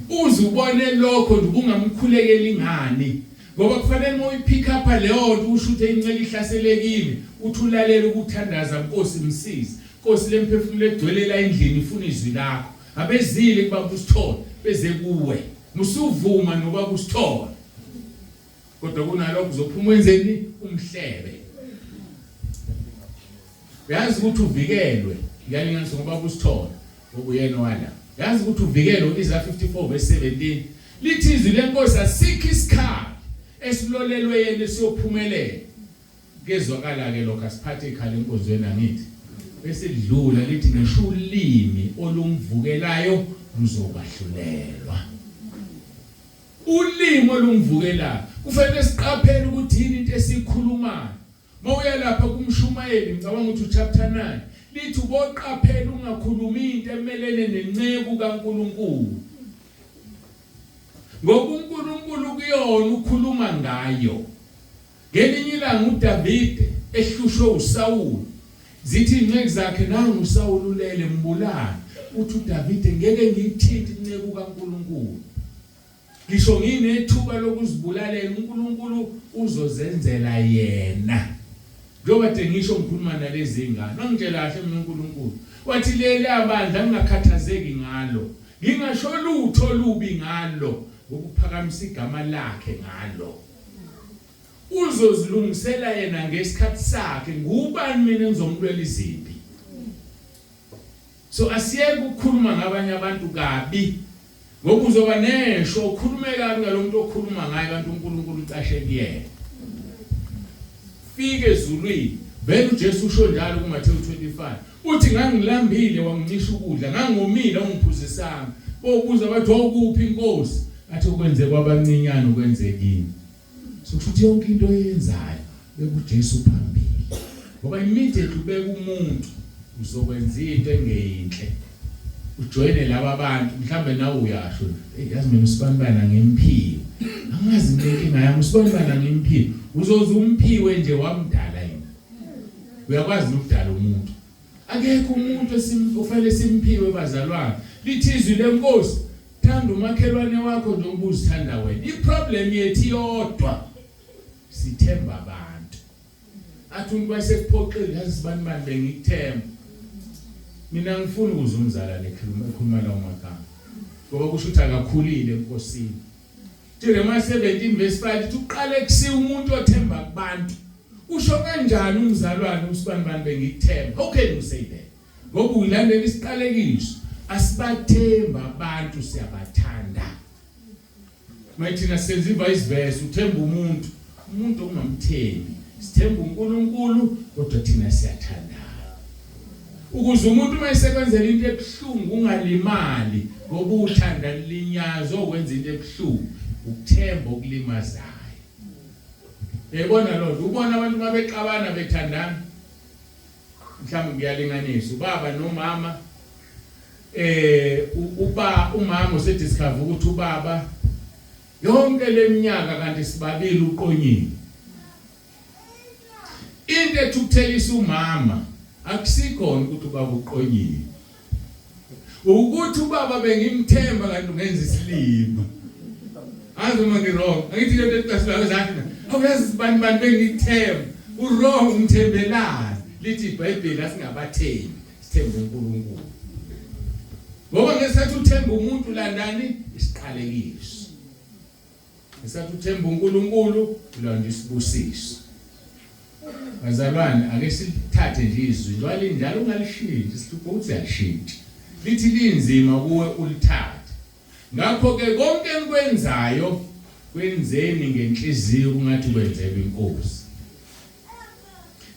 Uze ubone lokho nje ungamkhulekela ingani. Ngoba kufanele uma uyipick up leyo nto usho ukuthi incela ihlaselekile uthulalela ukuthandaza inkosi imsizi. Inkosi lemphefumulo egcwelela endlini ifuna izwi lakho. Abezile kubaba uSithole beze kuwe. Musuvuma nobaba uSithole. Kodwa kunalokho uzophuma wenzeni umhlebe. Yazi ukuthi uvikelwe yalinganiswa ngobaba uSithole ngoba uyena wala. Yazi ukuthi uvikelwe Isaiah 54:17 lithi izwi lenkosi asikho isikhathi esilolelwe yena siyophumelela. Kezwakala ke lokho asiphathe ikhala enkonzweni angithi. Bese lidlula lithi ngisho ulimi olumvukelayo luzobahlulelwa. Ulimi olumvukelayo kufanele siqaphele ukuthi yini into esikhulumayo. Mawuya lapha kumshumayeli ngicabanga ukuthi chapter 9 lithi uboqaphela ungakhulumi into emelene nenceku kaNkuluNkulu ngoba uNkulunkulu kuyona ukhuluma ngayo. Ngelinye ilanga uDavid ehlushwe uSawuli zithi inceku zakhe nangu uSawuli ulele mbulala. Uthi uDavid ngeke ngiyithinte inceku kaNkuluNkulu. Ngisho nginethuba lokuzibulalela uNkulunkulu uzozenzela yena. Njoba ngisho ngikhuluma nalezi ingane ngangitshela kahle mina uNkulunkulu wathi leli abandla ngingakhathazeki ngalo ngingasho lutho lubi ngalo ukuphakamisa igama lakhe ngalo uzozilungisela yena ngesikhathi sakhe ngubani mina engizomlwela iziphi. So asiyeke ukukhuluma ngabanye abantu kabi ngoba uzoba nesho ukhulume kabi ngalomuntu okhuluma ngaye kanti uNkulunkulu ucashe kuyena. Fike ezulwini vele uJesu usho njalo kuMathewu 25 uthi ngangilambile wangicisha ukudla ngangomile ungiphuzisanga bobuza bathi wakuphi inkosi athi ukwenze kwabancinyane ukwenzekini. Sokuthi yonke into oyenzayo bekuJesu phambili ngoba immediately ubeka umuntu uzokwenza into engeyinhle ujoyine laba bantu mhlambe nawe uyasho yazi mina usibanibana ngemphiwe angazi inkinga yami usibanibana ngemphiwe uzoza umphiwe nje wamdala yena. Uyakwazi ukudala umuntu akekho umuntu ofanele simphiwe bazalwane lithi izwi lenkosi thanda umakhelwane wakho njengoba uzithanda wena. Iproblem yethu yodwa sithemba abantu athi umuntu wayesekuphoqile yazi sibanibani bengikuthemba mina ngifuna ukuzumzala lekhuluma lawo magama ngoba kusho ukuthi akakhulile enkosini. Jeremiah 17:5 uthi uqale kusiya umuntu othemba kubantu usho kanjani umzalwane usibanibani bengikuthemba. How can you say that? Ngoba uyilandela isiqalekiso asibathemba abantu siyabathanda. Mayithi senza ivice versa uthemba umuntu ongamthembi sithemba uNkulunkulu kodwa thina siyathanda. Ukuze umuntu mayisekwenzela into ebuhlungu ungalimali ngoba uthanda lilinyazo okwenza into ebuhlungu ukuthemba okulimazayo. Yebona lo ubona abantu mabeqabana bethandana mhlawumbe ngiyalinganisa ubaba nomama umama usediscover ukuthi ubaba yonke leminyaka kanti sibabili uqonyile. Into ethukutelisa umama akusikhona ukuthi ubaba uqonyile ukuthi ubaba bengimthemba kanti ungenza isilima. Azuma ngirong angithi lento eqasela zathi awuyazi sibani bengithemba urong umthembelana lithi iBhayibheli asingabathembi sithemba uNkulunkulu. Ngoba ngesathi uthemba umuntu landani isiqalekiso. Ngesathi uthemba uNkulunkulu ulanda isibusiso. Bazalwane ake sithathe nje izwi njalo ungalishintshe sithupha ukuthi yashintsha. Lithi linzima kuwe ulithathe. Ngakho ke konke enkwenzayo kwenzeni ngenhliziyo kungathi kwenzeka inkosi.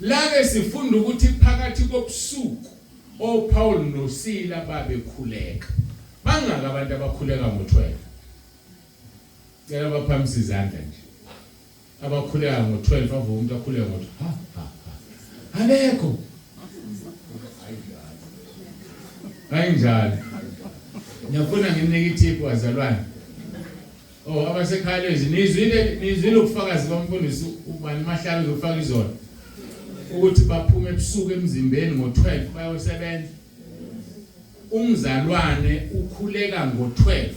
La ke sifunda ukuthi phakathi kobusuku oPaul noSila babekhuleka. Bangaka abantu abakhuleka ngo-12. Ngeke baphakamisa izandla nje. Abakhuleka ngo-12 avuma umuntu akhuleka ngo-12. Alekho. Ayinjalo. Ngiyafuna nginegative wazalwane. Abasekhaya lezi nizwile ubufakazi bamfundisi ubani mahlalo uzofaka izona. Ukuthi baphume ebusuku emzimbeni ngo-12 bayosebenza. Umzalwane ukhuleka ngo-12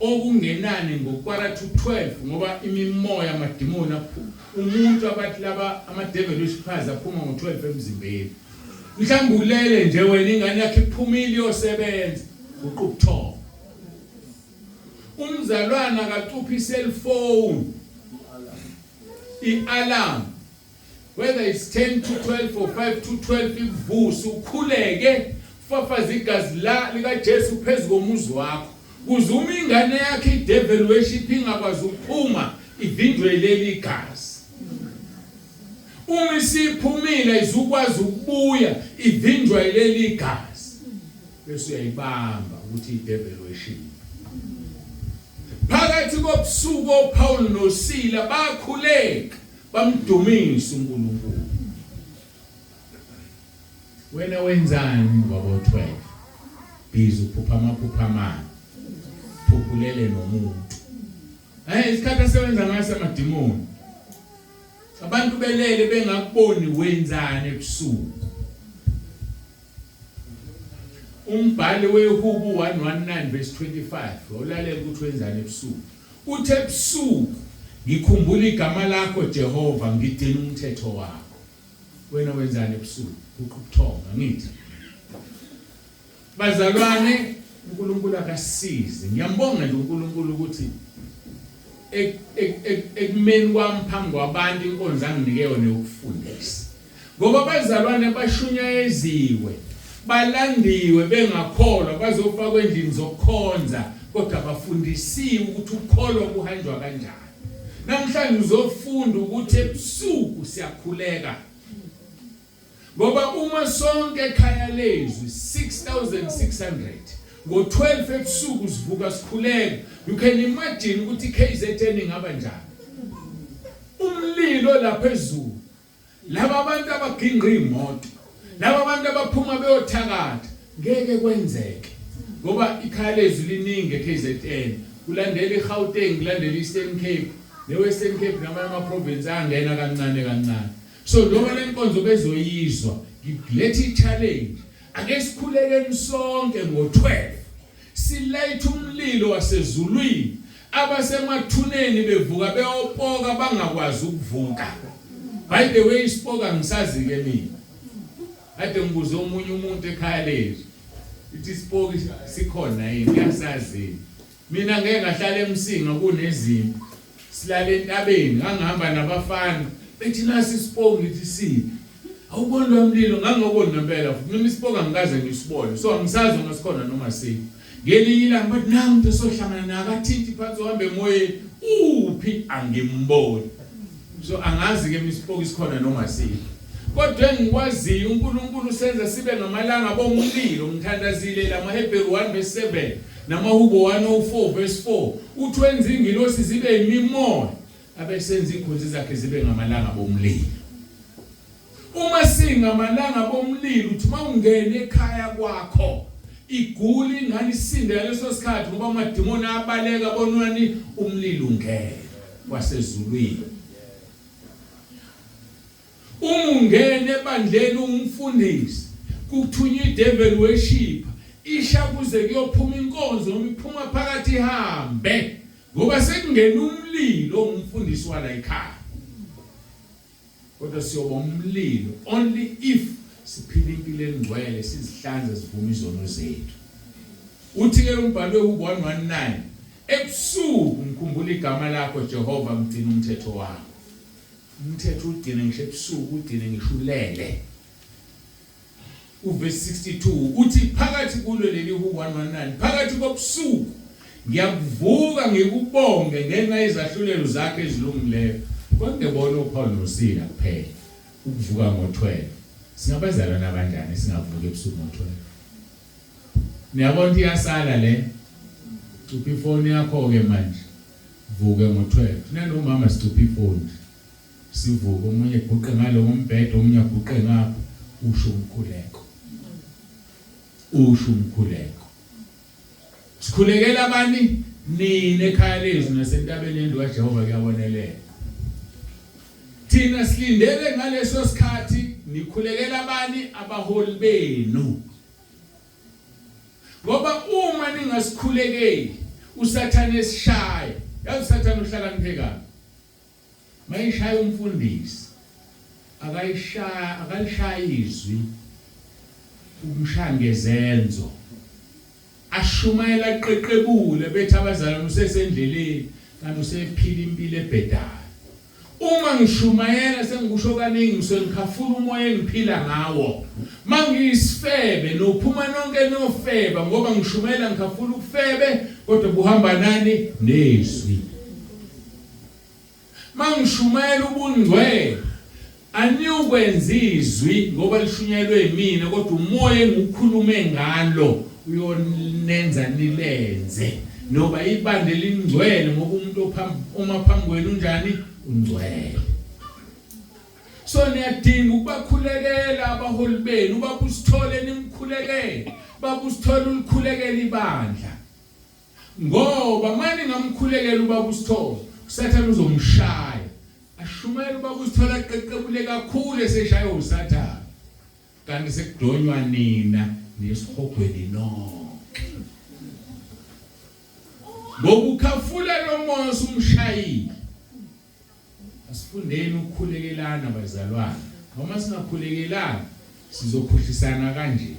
okungenani ngokwara to 12 ngoba imimoya amadimoni umuntu abathi laba amadevil wesiphaza aphuma ngo-12 emzimbeni. Mhlawumbe ulele nje wena ingane yakhe iphumile yosebenza uqubuthoba. Umzalwane akacuphi i-cellphone i-alarm whether it's 10 to 12 or 5 to 12 ivusa ukhuleke fafaza igazi likaJesu phezu komuzi wakho kuze uma ingane yakhe idevil worship ingakwazi ukuphuma ivindwe leli igazi. Uma isiphumile izukwazi ukubuya ivindwa leli igazi bese uyayibamba ukuthi idevil worship. Phakathi kobusuku oPaul noSila bakhuleka bamdumisa uNkulunkulu. wena wenzani ngabo 12 biza uphupha amaphupha amani phuphulele nomuntu isikhathi asebenza ngaso amadimoni abantu belele bengakuboni wenzani ebusuku umbhali weHubo 119 verse 25 olalela ukuthi wenzani ebusuku uthe ebusuku ngikhumbula igama lakho Jehova ngidina umthetho wakho wena wenzani ebusuku ukuthonga ngithi bazalwane uNkulunkulu akasize ngiyambonga nje uNkulunkulu ukuthi ekumeni kwami phambi kwabantu inkonzo anginike yona ukufundisa ngoba bazalwane bashunyayeziwe balandiwe bengakholwa bazofakwa endlini zokukhonza kodwa bafundisiwe ukuthi ukholwa kuhanjwa kanjani namhlanje uzofunda ukuthi ebusuku siyakhuleka ngoba uma sonke ekhaya lezwi 6600 ngo12 ebusuku sivuka sikhuleka you can imagine ukuthi KZN ingaba njani umlilo lapha ezulu laba abantu abaginqa imoto laba abantu abaphuma beyothakatha ngeke kwenzeke ngoba ikhaya lezwi liningi eKZN kulandela iGauteng kulandela iEastern Cape neWestern Cape nama province angena kancane so noma lenkonzo bezoyizwa ngilethe ichallenge ake sikhulekeni sonke ngo12 silayithe umlilo wasezulwini abasemathuneni bevuka beyopoka bangakwazi ukuvuka by the way isipoka ngisazi ke mina ade ngibuze omunye umuntu ekhaya lethu ithi isipoka sikhona yini ngiyasazi mina ngeke ngahlala emsinga kunezimo silale entabeni ngangihamba nabafana bethi nasi isipoka ngithi si awubona lo mlilo ngangobona ngempela futhi mina isipoka ngikaze ngisibone so angisazi ngasikhona noma si ngelila bathi nangu besohlangana nakathinti phansi uhambe emoyeni uphi angimboni so angazi ke isipoka isikhona noma si kodwa engikwaziyo uNkulunkulu senza sibe ngamalanga bomlilo ngithandazile lamaHebheru 1 verse 7 namaHubo 104 verse 4 uthi wenza ingilosi zibe imimoya abesenza ikhonzi zakhe zibe ngamalanga bomlilo uma singamalanga bomlilo uthi mawungena ekhaya kwakho iguli ngani sinde leso sikhathi ngoba amadimoni abaleka bonwani umlilo ungena wasezulwini ungene ebandleni umfundisi kuthunywa idevil worship isha kuze kuyophuma inkonzo noma iphuma phakathi ihambe ngoba sekungena umlilo umfundisi wala ekhaya kodwa siyoba umlilo only if siphila impilo engcwele sizihlanza sivuma izono zethu uthi ke umbhalo weHubo 119 ebusuku ngikhumbula igama lakho Jehova ngidina umthetho wakho umthetho udine ngisho ebusuku udine ngisho ulele uverse 62 uthi phakathi kulo leli Hubo 119 phakathi kobusuku ngiyakuvuka ngikubonge ngenxa yezahlulelo zakhe ezilungileyo kongebona uPaul noSila kuphela ukuvuka ngo12 singabazalwana abanjani singavuka ebusuku ngo12 niyabona iyasala le uphi phone yakho ke manje vuke ngo12 nanomama sicuphi phone sivuka omunye eguqe ngalo ngombhedo omunye aguqe ngapha usho umkhuleko sikhulekela abani nini ekhaya lezwi nasentabeni yendlu kaJehova kuyabonelela thina silindele ngaleso sikhathi nikhulekela abani abaholi benu ngoba uma ningasikhulekeli usathane esishaya yazi usathane uhlakaniphe mayishaya umfundisi akalishaya izwi umshangezenzo ashumayela aqeqebule bethi abazalwane usesendleleni kanti usephila impilo ebhedayo uma ngishumayela sengikusho kaningi ngikhafula umoya engiphila ngawo mangiyisifebe nophuma nonke nofeba ngoba ngishumayela ngikhafula ukufebe kodwa buhamba nani nezwi mangishumayela ubungcwele aniukwenza izwi ngoba lishunyelwe yimina kodwa umoya engikhulume ngalo uyonenza nilenze noba ibande lingcwele ngoba umuntu uma phambi kwenu unjani ungcwele So niyadinga ukubakhulekela abaholi benu, ubaba uSithole nimkhulekele, baba uSithole ulikhulekela ibandla. Ngoba manje ngamkhulekela ubaba uSithole, uSathane uzomshaya. Ashumela ubaba uSithole aqeqebule kakhulu eseshaya uSathane. Kanti sekudonywa nina nesihogweni nonke. Ngokukhafula lo moya umshayile. Asifundeni ukukhulekelana bazalwane. Noma singakhulekelana sizokhohlisana kanje.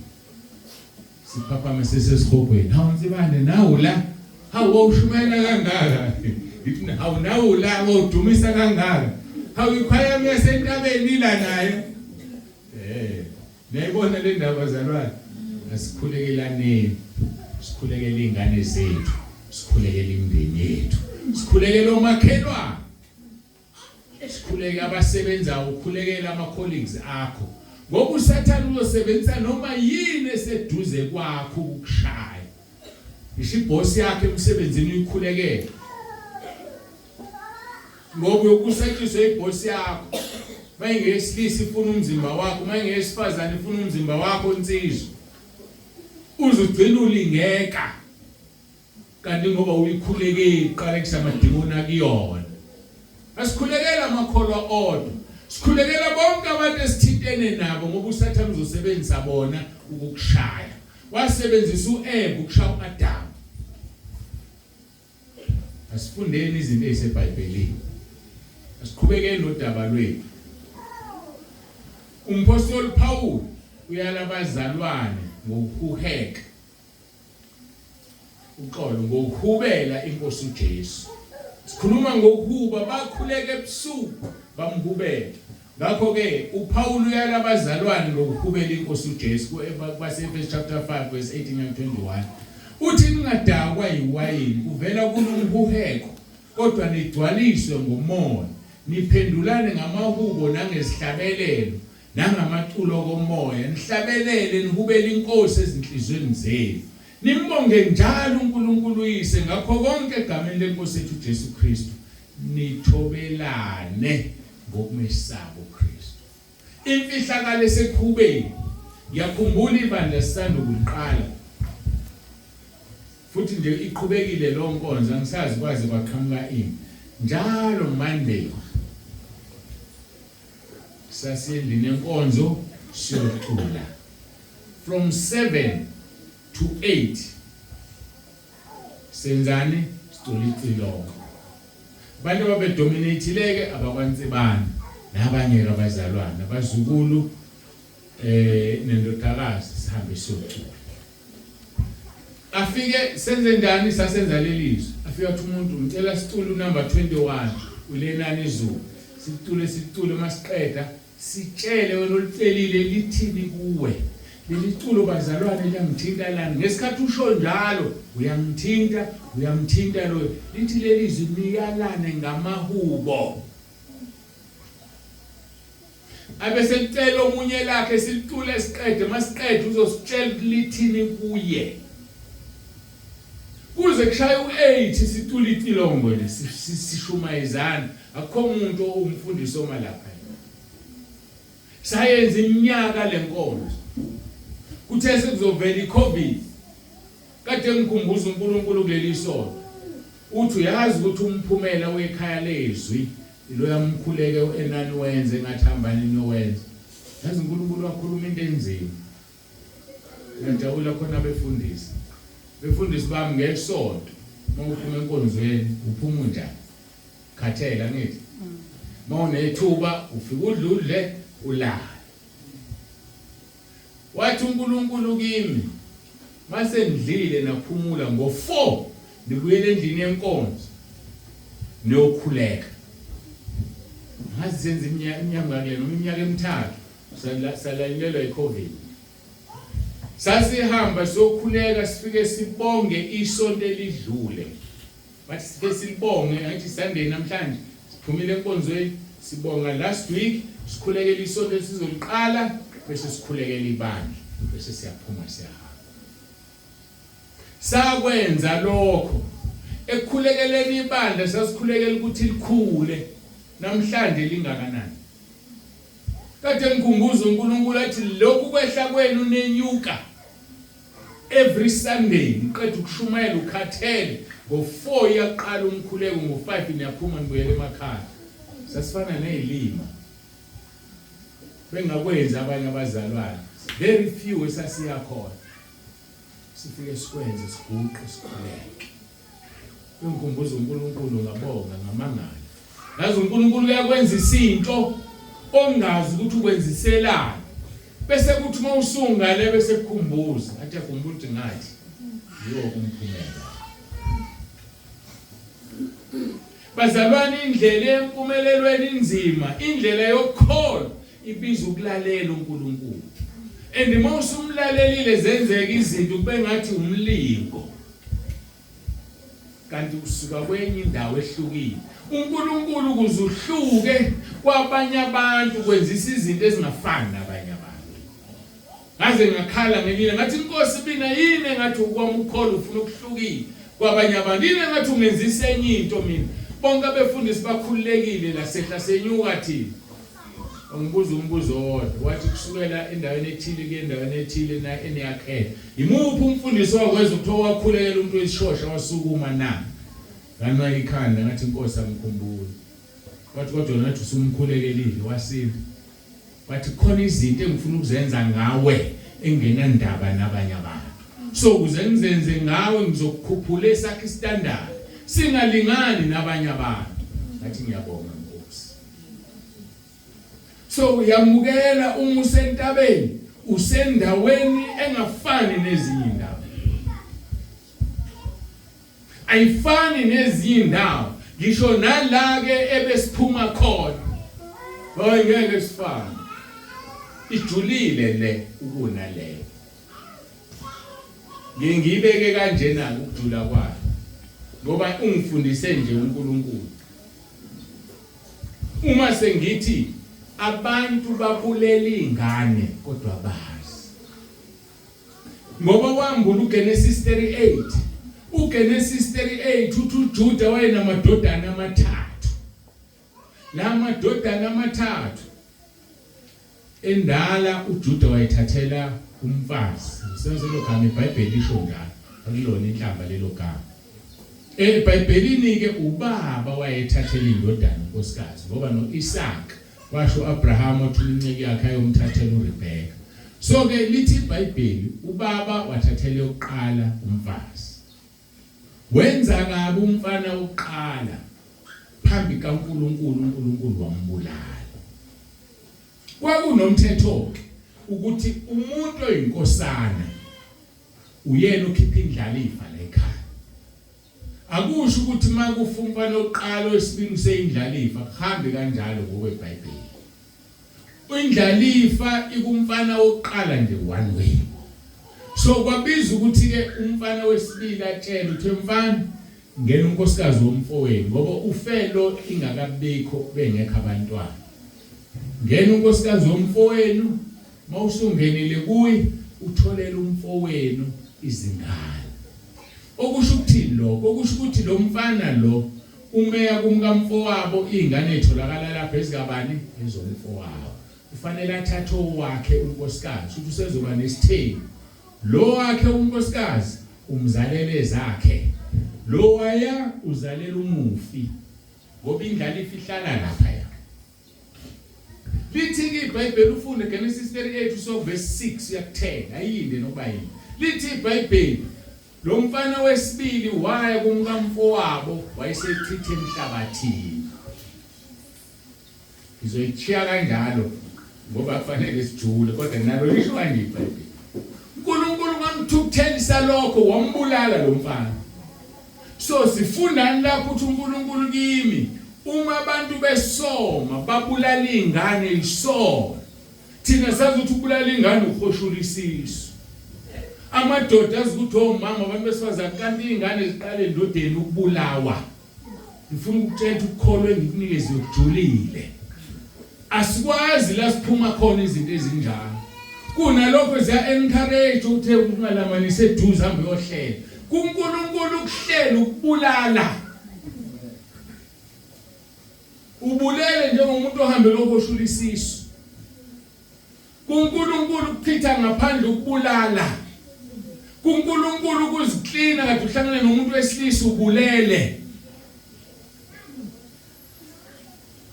Siphapha sesihogweni. Hawu nsibane nawu la. Hawu ushumela kangaka. Ithi hawu nawu la udumisa kangaka. Hawu ikhaya mesentabeni la naye. Nayibona le ndaba bazalwane. Asikhulekelaneni. Sikhulekele izingane zethu. Sikhulekele imindeni yethu. Sikhulekele omakhelwane. Sikhuleke abasebenzayo, ukhulekele ama-colleagues akho. Ngoba uSathane uzosebenzisa noma yini eseduze kwakho ukushaya. Isho iboss yakhe emsebenzini uyikhulekele. Ngoba yokusetshenziswa iboss yakho. Mayingesilisi ifuna umzimba wakho, mayingesifazane ifuna umzimba wakho insizwa. Uzugcina ulingeka. Kanti ngoba uyikhulekile iqala kusamadimoni akuyona. Asikhulekela amakholwa odwa. Sikhulekela bonke abantu esithintene nabo ngoba uSathane uzosebenzisa bona ukukushaya. Wasebenzisa uEva ukushaya uAdam. Asifundeni izinto eziseBhayibhelini. Asiqhubekeni nodaba lwethu. Umpostoli Paul uyala abazalwane ngokuheka. Uxolo ngokuhubela inkosi uJesu. Sikhuluma ngokuhuba bakhuleke ebusuku bamhubela. Ngakho ke uPaul uyala abazalwane ngokuhubela inkosi uJesu kwaseEphesians chapter 5 verse 18 and 21. Uthi ningadakwa yiwayini uvela kulumhuheko kodwa nigcwaliswe ngomoya. Niphendulane ngamahubo nangesihlabelelo nangamaculo komoya. Nihlabelele nihubele inkosi ezinhlizweni zenu. Nimbonge njalo uNkulunkulu uyise ngakho konke egameni lenkosi yethu Jesu Kristu. Nithobelane ngokumesaba uKristu. Imfihlakalo esekhubeni. Ngiyakhumbula ibandla sisanda ukuqala. Futhi nje iqhubekile lo nkonzo angisazi kwaze kwaqhamuka ini. Njalo Monday sasiyendini enkonzo siyocula from 7 to 8. Senzani sicula. Abantu ababedominatileke abakwantsibana nabanye abazalwane abazukulu nendodakazi sihambe siyocula. Afike senze njani sasenza lelizwe. Afika uthi umuntu umtshela sicula number 21 ulenani izulu. Sicule masiqeda sitshele wena olitshelile lithini kuwe. Leliculo bazalwane liyangithinta lana ngesikhathi usho njalo uyamthinta lo lithi lelizwi liyalane ngamahubo. Abese licela omunye lakhe silicule siqede masiqede uzositshela lithini kuye. Kuze kushaya u8 sicula itilongo sishumayezana akukho umuntu umfundisi omalapha. Sayenza iminyaka lenkonzo. Kuthe sekuzovela iCovid. Kade ngikhumbuza uNkulunkulu kuleli sonto. Uthi uyazi ukuthi umphumela wekhaya lezwi lo yamkhuleke enani wenze ngathambani nowenza. Yazi uNkulunkulu wakhuluma into enzima. Ngijabula khona befundisi bami ngesonto. Mawuphuma enkonzweni uphuma njani? Khathela ngithi. Mawunethuba ufika udludle ulala. Wathi uNkulunkulu kimi mase ngidlile naphumula ngo4 ngibuyele endlini yenkonzo niyokhuleka. Ngazi senze iminyaka le noma iminyaka emithathu salayinelwa iCovid. Sasihamba sokhuleka sifike sibonge isonto elidlule. Bathi sifike sibonge ngathi Sunday namhlanje siphumile enkonzweni sibonga last week sikhulekela isonto esizoliqala bese sikhulekela ibandla bese siyaphuma siyahamba. Sakwenza lokho ekukhulekeleni ibandla sasikhulekela ukuthi likhule namhlanje lingakanani. kade ngikhumbuza uNkulunkulu athi lokhu kwehla kwenu nenyuka every Sunday niqeda ukushumayela ukhathele ngo4 yaqala umkhuleko ngo5 niyaphuma nibuyele emakhaya sasifana nezilima bengakwenza abanye abazalwane very few esasiya khona sifike sikwenze siguqe sikhuleke unkumbuzo uNkulunkulu ngabonga ngamangala yazi uNkulunkulu uyakwenza izinto ongazi ukuthi ukwenziselana bese kuthi mawusungale bese kukhumbuza athi akhumbula ukuthi ngathi yiwo umphumela bazalwane indlela empumelelweni inzima indlela yokukholwa ibiza ukulalela uNkulunkulu and mawusumlalelile zenzeka izinto bengathi umlingo kanti usuka kwenye indawo ehlukile uNkulunkulu kuzuhluke kwabanye abantu kwenzisa izinto ezingafani nabanye abantu ngaze ngakhala ngelinye ngathi inkosi bina yini ngathi ukwami ukholo ufuna ukuhlukile kwabanye abantu yini ngathi ungenzisa enye into mina bonke abefundisi bakhululekile la sehla senyuka thina ngibuza umbuzo wodwa wathi kusukela endaweni ethile ke endaweni ethile na eniyakhe imuphi umfundisi wakwenza ukuthiwa wakhulela umuntu wesishosha wasukuma na ngana ikhanda ngathi inkosi amkhumbule wathi kodwa nathi usumkhulekelile wasinda wathi khona izinto engifuna ukuzenza ngawe engenandaba nabanye abantu so ukuze ngizenze ngawe ngizokukhuphula esakhe standard singalingani nabanye abantu ngathi ngiyabonga so uyamukela uma usentabeni usendaweni engafani nezinye indawo ayifani nezinye indawo ngisho nala ke ebesiphuma khona ngeke sifane ijulile le ukuna le ngiyibeke kanjena ukujula kwayo ngoba ungifundise nje uNkulunkulu uma sengithi abantu babulela ingane kodwa bazi ngoba wambula uGenesis 38 uGenesis 38 uthi uJuda wayenamadodana amathathu la madodana amathathu endala uJuda wayethathela umfazi senze lokho iBhayibheli lisho njalo akulona inhlamba lelo gama eBhayibhelini ke ubaba wayethathela indodana unkosikazi ngoba noIsaka washo Abraham uthi inceke yakhe ayomthathela uRebecca so ke lithi iBhayibheli ubaba wathathela uqala umfazi wenza kabi umfana oqala phambi kaNkulunkulu uNkulunkulu wambulala kwakunomthetho ukuthi umuntu oyinkosana uyena okhipha indlalifa la ekhaya akusho ukuthi makufa umfana oqala wesibili useyindlalifa kuhambe kanjalo ngokweBhayibheli indlalifa ikumfana oqala nje one way so kwabiza ukuthi ke umfana wesibili atshela uthi mfana ngena unkosikazi womfowenu ngoba ufelo ingakabikho bengekho abantwana ngena unkosikazi womfowenu mawusungenile kuyi utholela umfowenu izingane okusho ukuthini lokho okusho ukuthi lo mfana lo umeya kumkamfowabo izingane etholakala lapha ezikabani ezomfowabo ufanele athathe owakhe unkosikazi ukuthi usezoba nesitheni lo wakhe unkosikazi umzalele zakhe lo waya uzalela umufi ngoba indlalifa ihlala lapha ya lithi iBhayibheli ufunde Genesis 38 so verse 6 ya10 ayinde noba yini lithi iBhayibheli lo mfana wesibili waya kumkamfowabo wayesechithe emhlabathini izoyichiya kanjalo ngoba kufanele sijule kodwa nalo lisho kanje iBhayibheli uNkulunkulu ngamthukuthelisa lokho wambulala lo mfana so sifundani lapho ukuthi uNkulunkulu kimi uma abantu besoma babulala ingane isona thina sazi ukuthi ubulala ingane uhoshula isisu amadoda azukuthi omama abantu besifazana kanti ingane ziqale endodeni ukubulawa ngifuna ukutshela ukukholwa engikunikeze ukujulile asikwazi la siphuma khona izinto ezinjalo kunalokho ziya encourage ukuthi ungalamanise eduze hambe yohlela kuNkulunkulu ukuhlela ukubulala ubulele njengomuntu ohambe lokushula isisu kuNkulunkulu ukuchitha ngaphandle ukubulala, kuNkulunkulu ukuziklina kade uhlangane nomuntu wesilisa ubulele.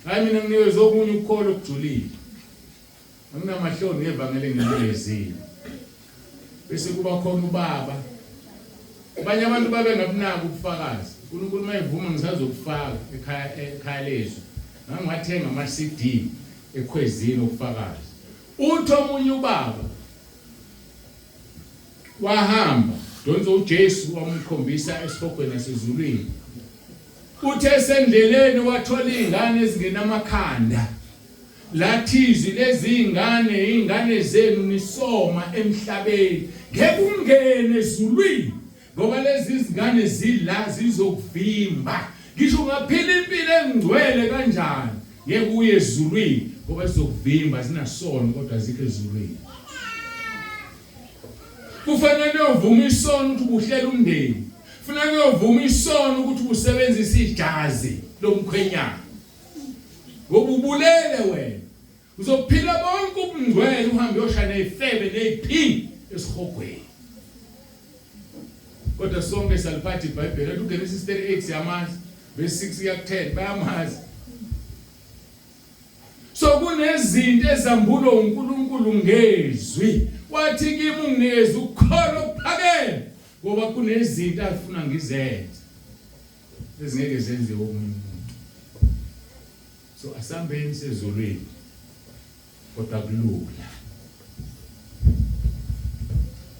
Hayi mina nginikezwe okunye ukukholo okujulile. Anginamahloni ngevangeli ngilezile. Bese kuba khona ubaba. Abanye abantu babe ngabunaki ubufakazi. uNkulunkulu mayivuma ngisazokufaka ekhaya lezwe. Ngangithenga ama CD ekhwezini ubufakazi. Uthi omunye ubaba wahamba donzo uJesu wamkhombisa esihogweni nasezulwini. Uthe sendleleni wathola izingane ezingenamakhanda. Lathizwi lezi izingane zenu nisoma emhlabeni ngeke ungene ezulwini ngoba lezi izingane zila zizokuvimba. Ngisho ngaphila impilo engcwele kanjani ngeke uye ezulwini ngoba zizokuvimba zinasono kodwa azikho ezulwini. Kufanele uvuma isono ukuthi uhlela umndeni. Kufanele uvuma isono ukuthi usebenzise ijazi lomkhwenyana. Ngoba ubulele wena. Uzophila bonke ubungcwele uhambe uyoshaya nezifebe neziphingi esihogweni. Kodwa sonke saliphatha iBhayibheli ethi uGenesis 38 siyamazi, verse 6 kuya ku10 bayamazi. So kunezinto ezambulo uNkulunkulu ngezwi. Wathi kimi unginikeza ukukholo okuphakeme ngoba kunezinto afuna ngizenze ezingeke zenziwe omunye umuntu. So asambeni sezulwini kodwa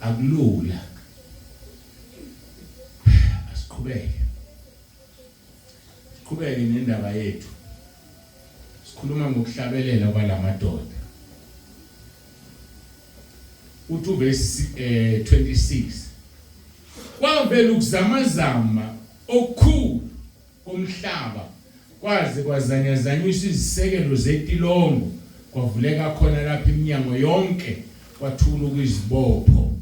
akulula. Siqhubeke nendaba yethu. Sikhuluma ngokuhlabelela kwalamadoda. Uthi verse 26 kwavela ukuzamazama okukhulu komhlaba kwaze kwazanyazanyiswa izisekelo zetilongo kwavuleka khona lapha iminyango yonke kwathula kwizibopho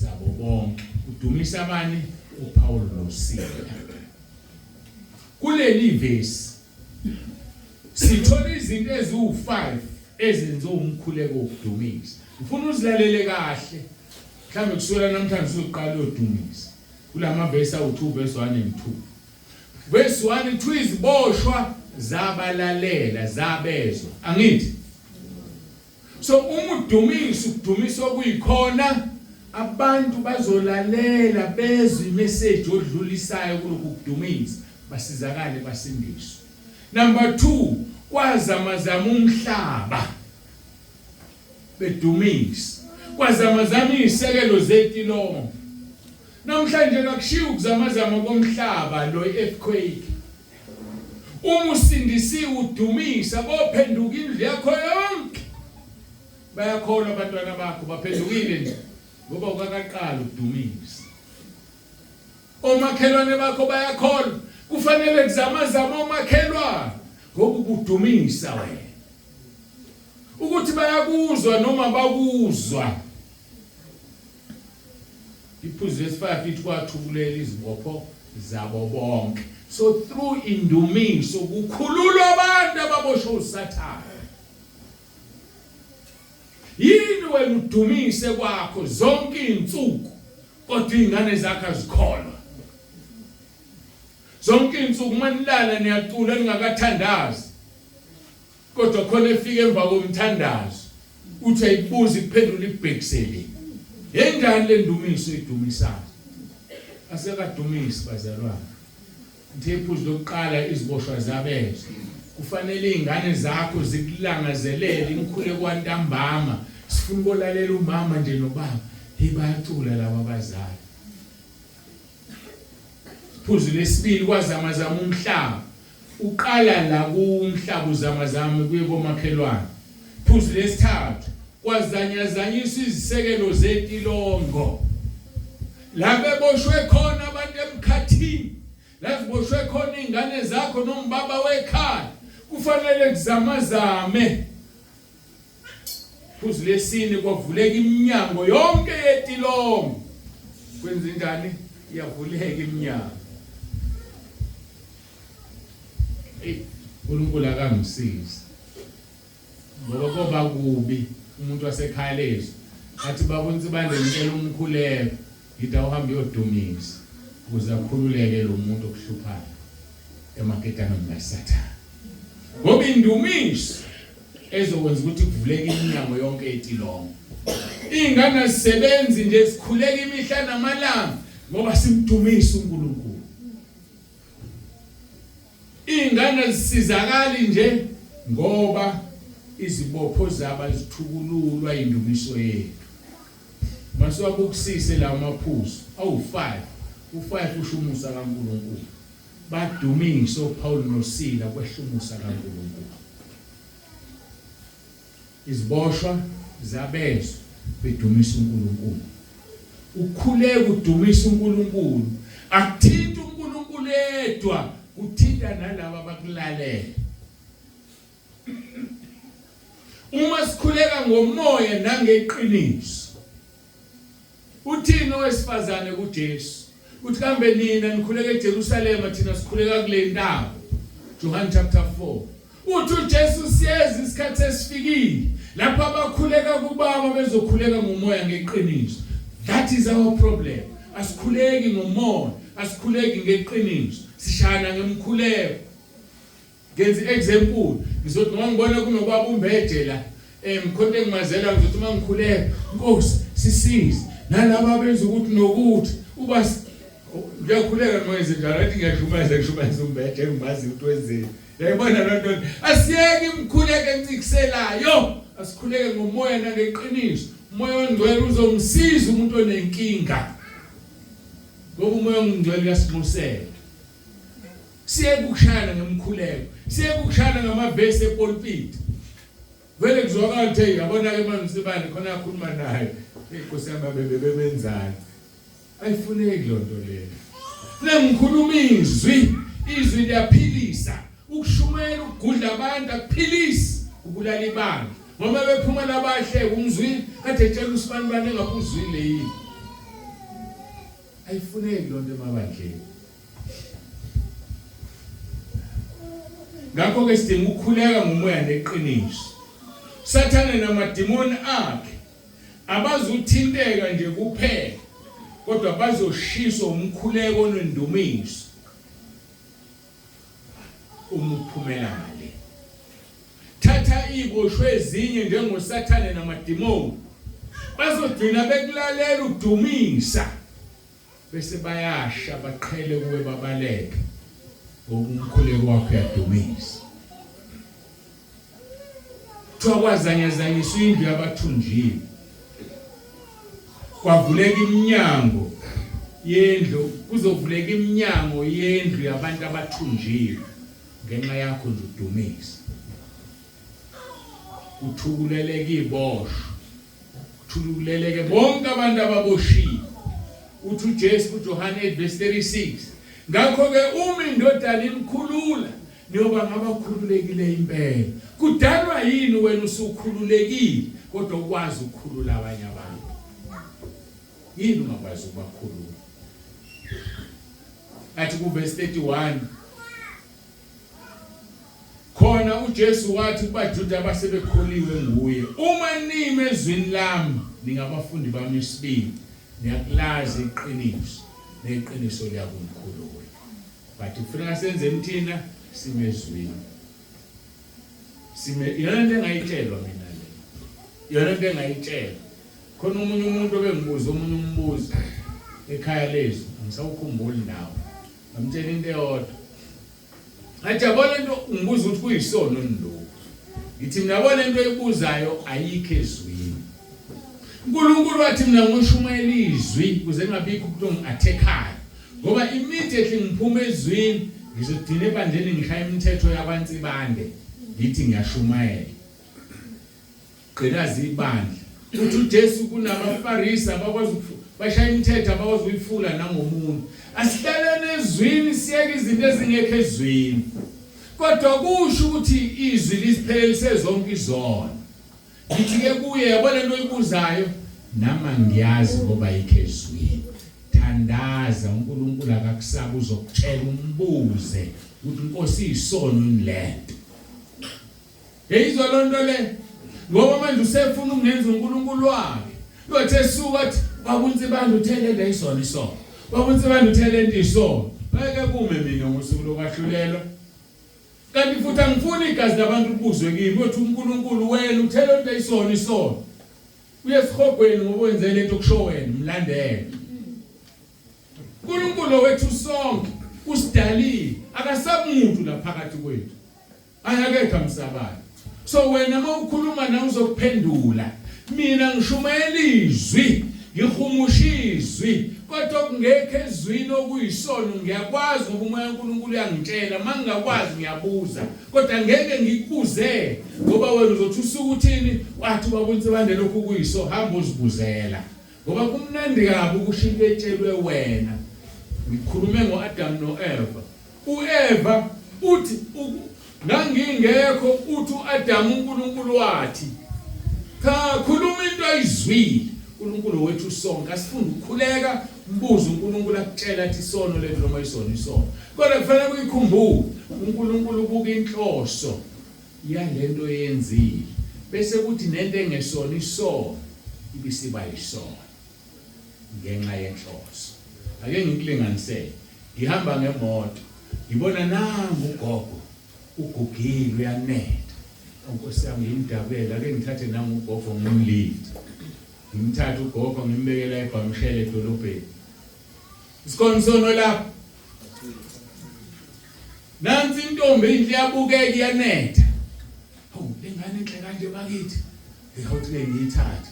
zabo bonke. Udumisa abani? uPaul noSila. Kuleli verse sithola izinto eziwu5 ezenziwa umkhuleko wokudumisa. Ufuna uzilalele kahle. Mhlambe kusukela namhlanje uzoqala udumisa. Kulama verse awu2 verse 1 and 2. Verse 1 ithi iziboshwa zabalalela zabezwa. Angithi? So umudumisa ukudumisa okuyikhona abantu bazolalela bezwe imessage odlulisayo kuloko kudumisa basizakale basindiswe. Number 2 kwazamazama umhlaba bedumisa. Kwazamazama izisekelo zetilongo. Namhlanje akushiya ukuzamazama komhlaba lo earthquake. Uma usindisiwe udumisa bophenduka indlu yakho yonke. Bayakholwa abantwana bakho baphendukile nje ngoba ukaqala ukudumisa. Omakhelwane bakho bayakholwa kufanele kuzamazama omakhelwane ngoba ukudumisa wena. Ukuthi bayakuzwa noma bakuzwa. Iphuzu verse 5 ithi kwathukulela izibopho zabo bonke. So through indumiso kukhululwa abantu ababoshwe uSathane. Yini wena udumise kwakho zonke izinsuku kodwa izingane zakho azikholwa. Zonke izinsuku manilala niyacula ningakathandazi. Kodwa khona efika emva komthandazo uthi ayibuza ikuphendula ibhekiseli. Yendani le ndumiso idumisayo? Asekadumisi bazalwane. Ithephuzu lokuqala iziboshwa zabezwe. Kufanele izingane zakho zikulangazelele imkhule kwantambama. Sifuna ukulalela umama nje nobaba. Bayacula laba abazali. Iphuzu lesibili kwazamazama umhlaba. Uqala la kumhlaba uzamazama kuye komakhelwane. Iphuzu lesithathu kwazanyazanyiswa izisekelo zetilongo. La beboshwe khona abantu emkhathini. La ziboshwe khona izingane zakho nombaba wekhaya. Kufanele kuzamazame. Iphuzu lesine kwavuleka iminyango yonke yetilongo. Kwenza njani? Iyavuleka iminyango. uNkulunkulu akangisizi. Ngoba kuba kubi umuntu wasekhaya lezo athi babonise bandengela umkhuleko ngithi awuhambe uyodumisa ukuze akhululeke lo muntu okuhluphayo emaketangeni kaSathane. Ngoba indumiso ezokwenza ukuthi kuvuleke iminyango yonke etilongo. Ingane azisebenzi nje sikhuleka imihla namalanga ngoba simdumisa uNkulunkulu. Ingane azisizakali nje ngoba izibopho zabo zithukululwa indumiso yethu. Masiwabukusise la maphuzu awu5 u5 ushumusa kaNkulunkulu. Badumiso Paul noSila kwehlumusa kaNkulunkulu. Iziboshwa zabezwe bedumisa uNkulunkulu. Ukhuleka udumisa uNkulunkulu. Akuthinta uNkulunkulu edwa, uthinta nalabo abakulalela. Uma sikhuleka ngomoya nangeqiniso. Uthini owesifazane kuJesu? Uthi kambe nina nikhuleka eJerusalema thina sikhuleka kule ndawo. John chapter 4. Uthi uJesu siyeza isikhathi esifikile lapho abakhuleka kuBaba bezokhuleka ngomoya ngeqiniso. That is our problem. Asikhuleki ngomoya, asikhuleki ngeqiniso. Sishana ngemkhuleko. Ngenza example, ngizothi ngibona kunokwaba umbhede la, mkhonto engimazela ngizothi mangikhuleka, Nkosi sisize. Nalabo abenza ukuthi nokuthi uba ngiyakhuleka noyenze njalo athi ngiyashumayeza umbhede engimazi ukuthi wenzeni. Yayibona lonto asiyeke imkhuleko encikiselayo, asikhuleke ngomoya nangeqiniso. Umoya ongcwele uzomsiza umuntu onenkinga. Ngoba umoya ongcwele uyasinxusela. Siyeke ukushana ngemkhuleko, siyeke ukushana ngamavesi epulpit. Vele kuzwakala ukuthi yabona ke manje sibani khona akhuluma naye. Inkosi yami bebenzani. Ayifuneki lonto leyo. Ngikhuluma izwi liyaphilisa. Ukushumayela ukugudla abantu akuphilisi, ubulala ibandla. Ngoba bephuma labahle umzwini kade etshela usibani bani engakuzwile yini. Ayifuneki lonto emabandleni. Ngakho ke sidinga ukukhuleka ngomoya neqiniso. Sathane namadimoni akhe abazuthinteka nje kuphela, kodwa bazoshiswa umkhuleko onendumiso. Umuphumelane. Thatha iboshwe ezinye njengoSathane namadimoni. Bazogcina bekulalela udumisa. Bese bayasha baqhele kuwe babaleke. Umkhuleko wakho uyadumisa. Kwakwazanyazanyiswa indlu yabathunjiwe. Kwavuleka iminyango yendlu, kuzovuleka iminyango yendlu yabantu abathunjiwe ngenxa yakho nje udumisa. Uthukuleleke iboshwa. Uthukuleleke bonke abantu ababoshiwe. Uthi uJesu kuJohane 8:36. Ngakho ke uma indodana imkhulula niyoba ngabakhululekile impela. Kudalwa yini wena usukhululekile kodwa ukwazi ukukhulula abanye abantu? Yini ungakwazi ukubakhulula? Athi kuverse 31 khona uJesu wathi kubaJuda abasebekholiwe nguye, uma nime ezwini lami ningabafundi bami isibili, niyakulazi iqiniso neqiniso liyakunkhulula. But ufuna senzeni thina simezwini. Yona into engayitshelwa mina le. Yona into engayitshelwa. Khona umunye umuntu obengibuza omunye umbuzo ekhaya lezo, angisawukhumbuli nawo. Ngamtshela into eyodwa. Athi yabona into ungibuza ukuthi kuyisono nilo. Ngithi mina yabona into eyibuzayo ayikho ezwini. uNkulunkulu wathi mina ngoshumayela izwi kuze ngabikho umuntu ongiathekhayo. Ngoba immediately ngiphuma ezwini ngizodina ebandleni ngishaya imithetho yabantsibande ngithi ngiyashumayela. Qhelazi ibandla. Uthi uJesu kunamaFarisi abakwazi bashaya imithetho abakwazi uyifula nangomuntu. Asihlelene ezwini siyeke izinto ezingekho ezwini. Kodwa kusho ukuthi izwi lisiphelelise zonke izono. Ngithi ke kuye yabona into oyibuzayo nama ngiyazi ngoba ayikho ezwini. Thandaza uNkulunkulu akakusaba uzokutshela umbuze ukuthi Nkosi isono nilento. Yeyizwa lonto le. ngoba manje usefuna ukungenza uNkulunkulu wakhe yothe suka athi babunzi bantu uthelele isona isono babunzi bantu uthelele isono ngeke kume mina ngosuku lokwahlulelwa kanti futhi angifuni igazi labantu kubuzwe kimi uthi uNkulunkulu wena uthelele isona isono uyesihogweni ngoba wenze lento kusho wena mlandele uNkulunkulu wethu sonke usidalile akasamuntu la phakathi kwethu ayakekho amsabayo so wena mawukhuluma nawe uzokuphendula mina ngishumayela izwi ngihumusha izwi kodwa kungekho ezwini okuyisono ngiyakwazi ngoba umoya kaNkulunkulu uyangitshela mangingakwazi ngiyabuza kodwa ngeke ngikubuze ngoba wena uzothi usuku uthini wathi babonise bande lokhu kuyiso hamba uzibuzela ngoba kumnandi kabi ukushintsha etshelwe wena ngikhulume ngoAdam noEva uEva uthi ngangingekho uthi uAdam uNkulunkulu wathi cha khuluma into ayizwile uNkulunkulu wethu sonke asifunda ukukhuleka mbuzo uNkulunkulu akutshela athi isono lethu noma isono kodwa kufanele ukukhumbula uNkulunkulu buka inhloso yalento yenzile bese kuthi nento engesona isono ibisiba isono ngenxa yenhloso ake ngikulinganisele ngihamba ngemoto ngibona nangu ugogo ugugile uyanetha Nkosi yami ngimdabela ake ngithathe nangu ugogo ngimlift ngimthatha ugogo ngimbekela eBhamshele edolobheni isikhonsono lapha nansi intombi inhle yabukeka iyanetha lengane enhle kanje bakithi ngihawuthi ngiyithathe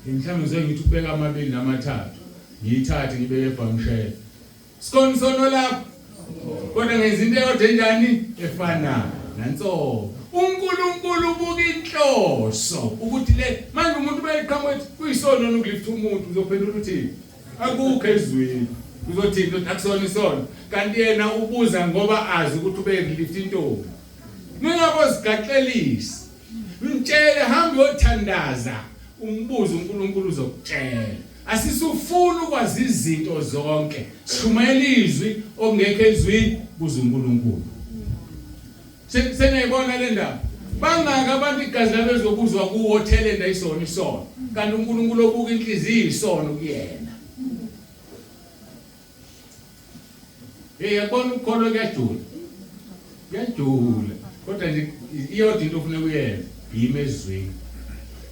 mhlawumbe ngizoyithi ukubeka amabili namathathu ngiyithathe ngibeke eBhamshele isikhonsono lapha kodwa ngenza into eyodwa enjani efanayo nanso uNkulunkulu ubuka inhloso ukuthi le manje umuntu beyiqhamuka ethi kuyisono nokulift umuntu uzophendula uthi akukho ezweni uzothi akusona isono kanti yena ubuza ngoba azi ukuthi ubelift intombi ningabozigaxelisi mtshele hamba uyothandaza umbuzo uNkulunkulu uzokutshela asisufuna ukwazi izinto zonke shumayela izwi ongekho ezwini buza uNkulunkulu senayibona le ndaba bangaka abantu igazi labezokuzwa kuwo thelenda isono kanti uNkulunkulu obuka inhliziyo isono kuyena yabona ukholo kuyajula kodwa nje iyodwa into ofuna kuyenza yimezwini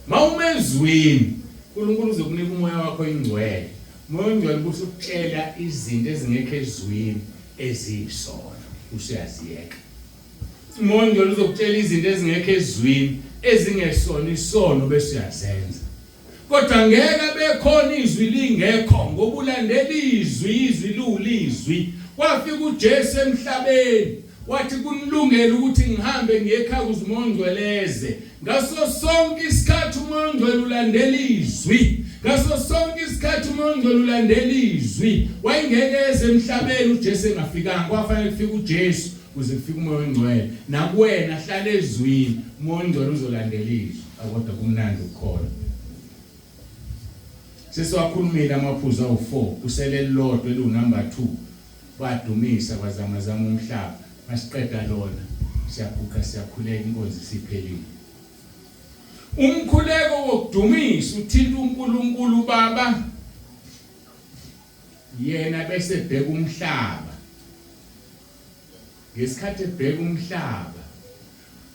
mawumezwini uNkulunkulu uzokunika umoya wakho ingcwele umoya ongcwele usukutshela izinto ezingekho ezwini eziyisono usiyaziyeka umoya ongcwele uzokutshela izinto ezingekho ezwini ezingesona isono bese uyazenza kodwa ngeke bekhona izwi lingekho ngoba ulandela izwi lulizwi wafika uJesu emhlabeni wathi kunilungela ukuthi ngihambe ngiyekhaya kuze umoya ongcweleze ngaso sonke isikhathi umoya ongcwele ulandela izwi ngaso sonke isikhathi umoya ongcwele ulandela izwi wayengekeze emhlabeni uJesu engafikanga kwafanele kufike uJesu kuze kufike umoya ongcwele nakuwena hlala ezwini umoya ongcwele uzolandela izwi akodwa kumnandi ukukhona sesiwakhulumile amaphuzu awu4 usele lodwa elunumber 2 wadumisa kwazamazama umhlaba masiqeda lona siyabuka siyakhuleka inkonzo siphelile umkhuleko wokudumisa uthinta uNkulunkulu Baba yena bese bheka umhlaba ngesikhathi ebheka umhlaba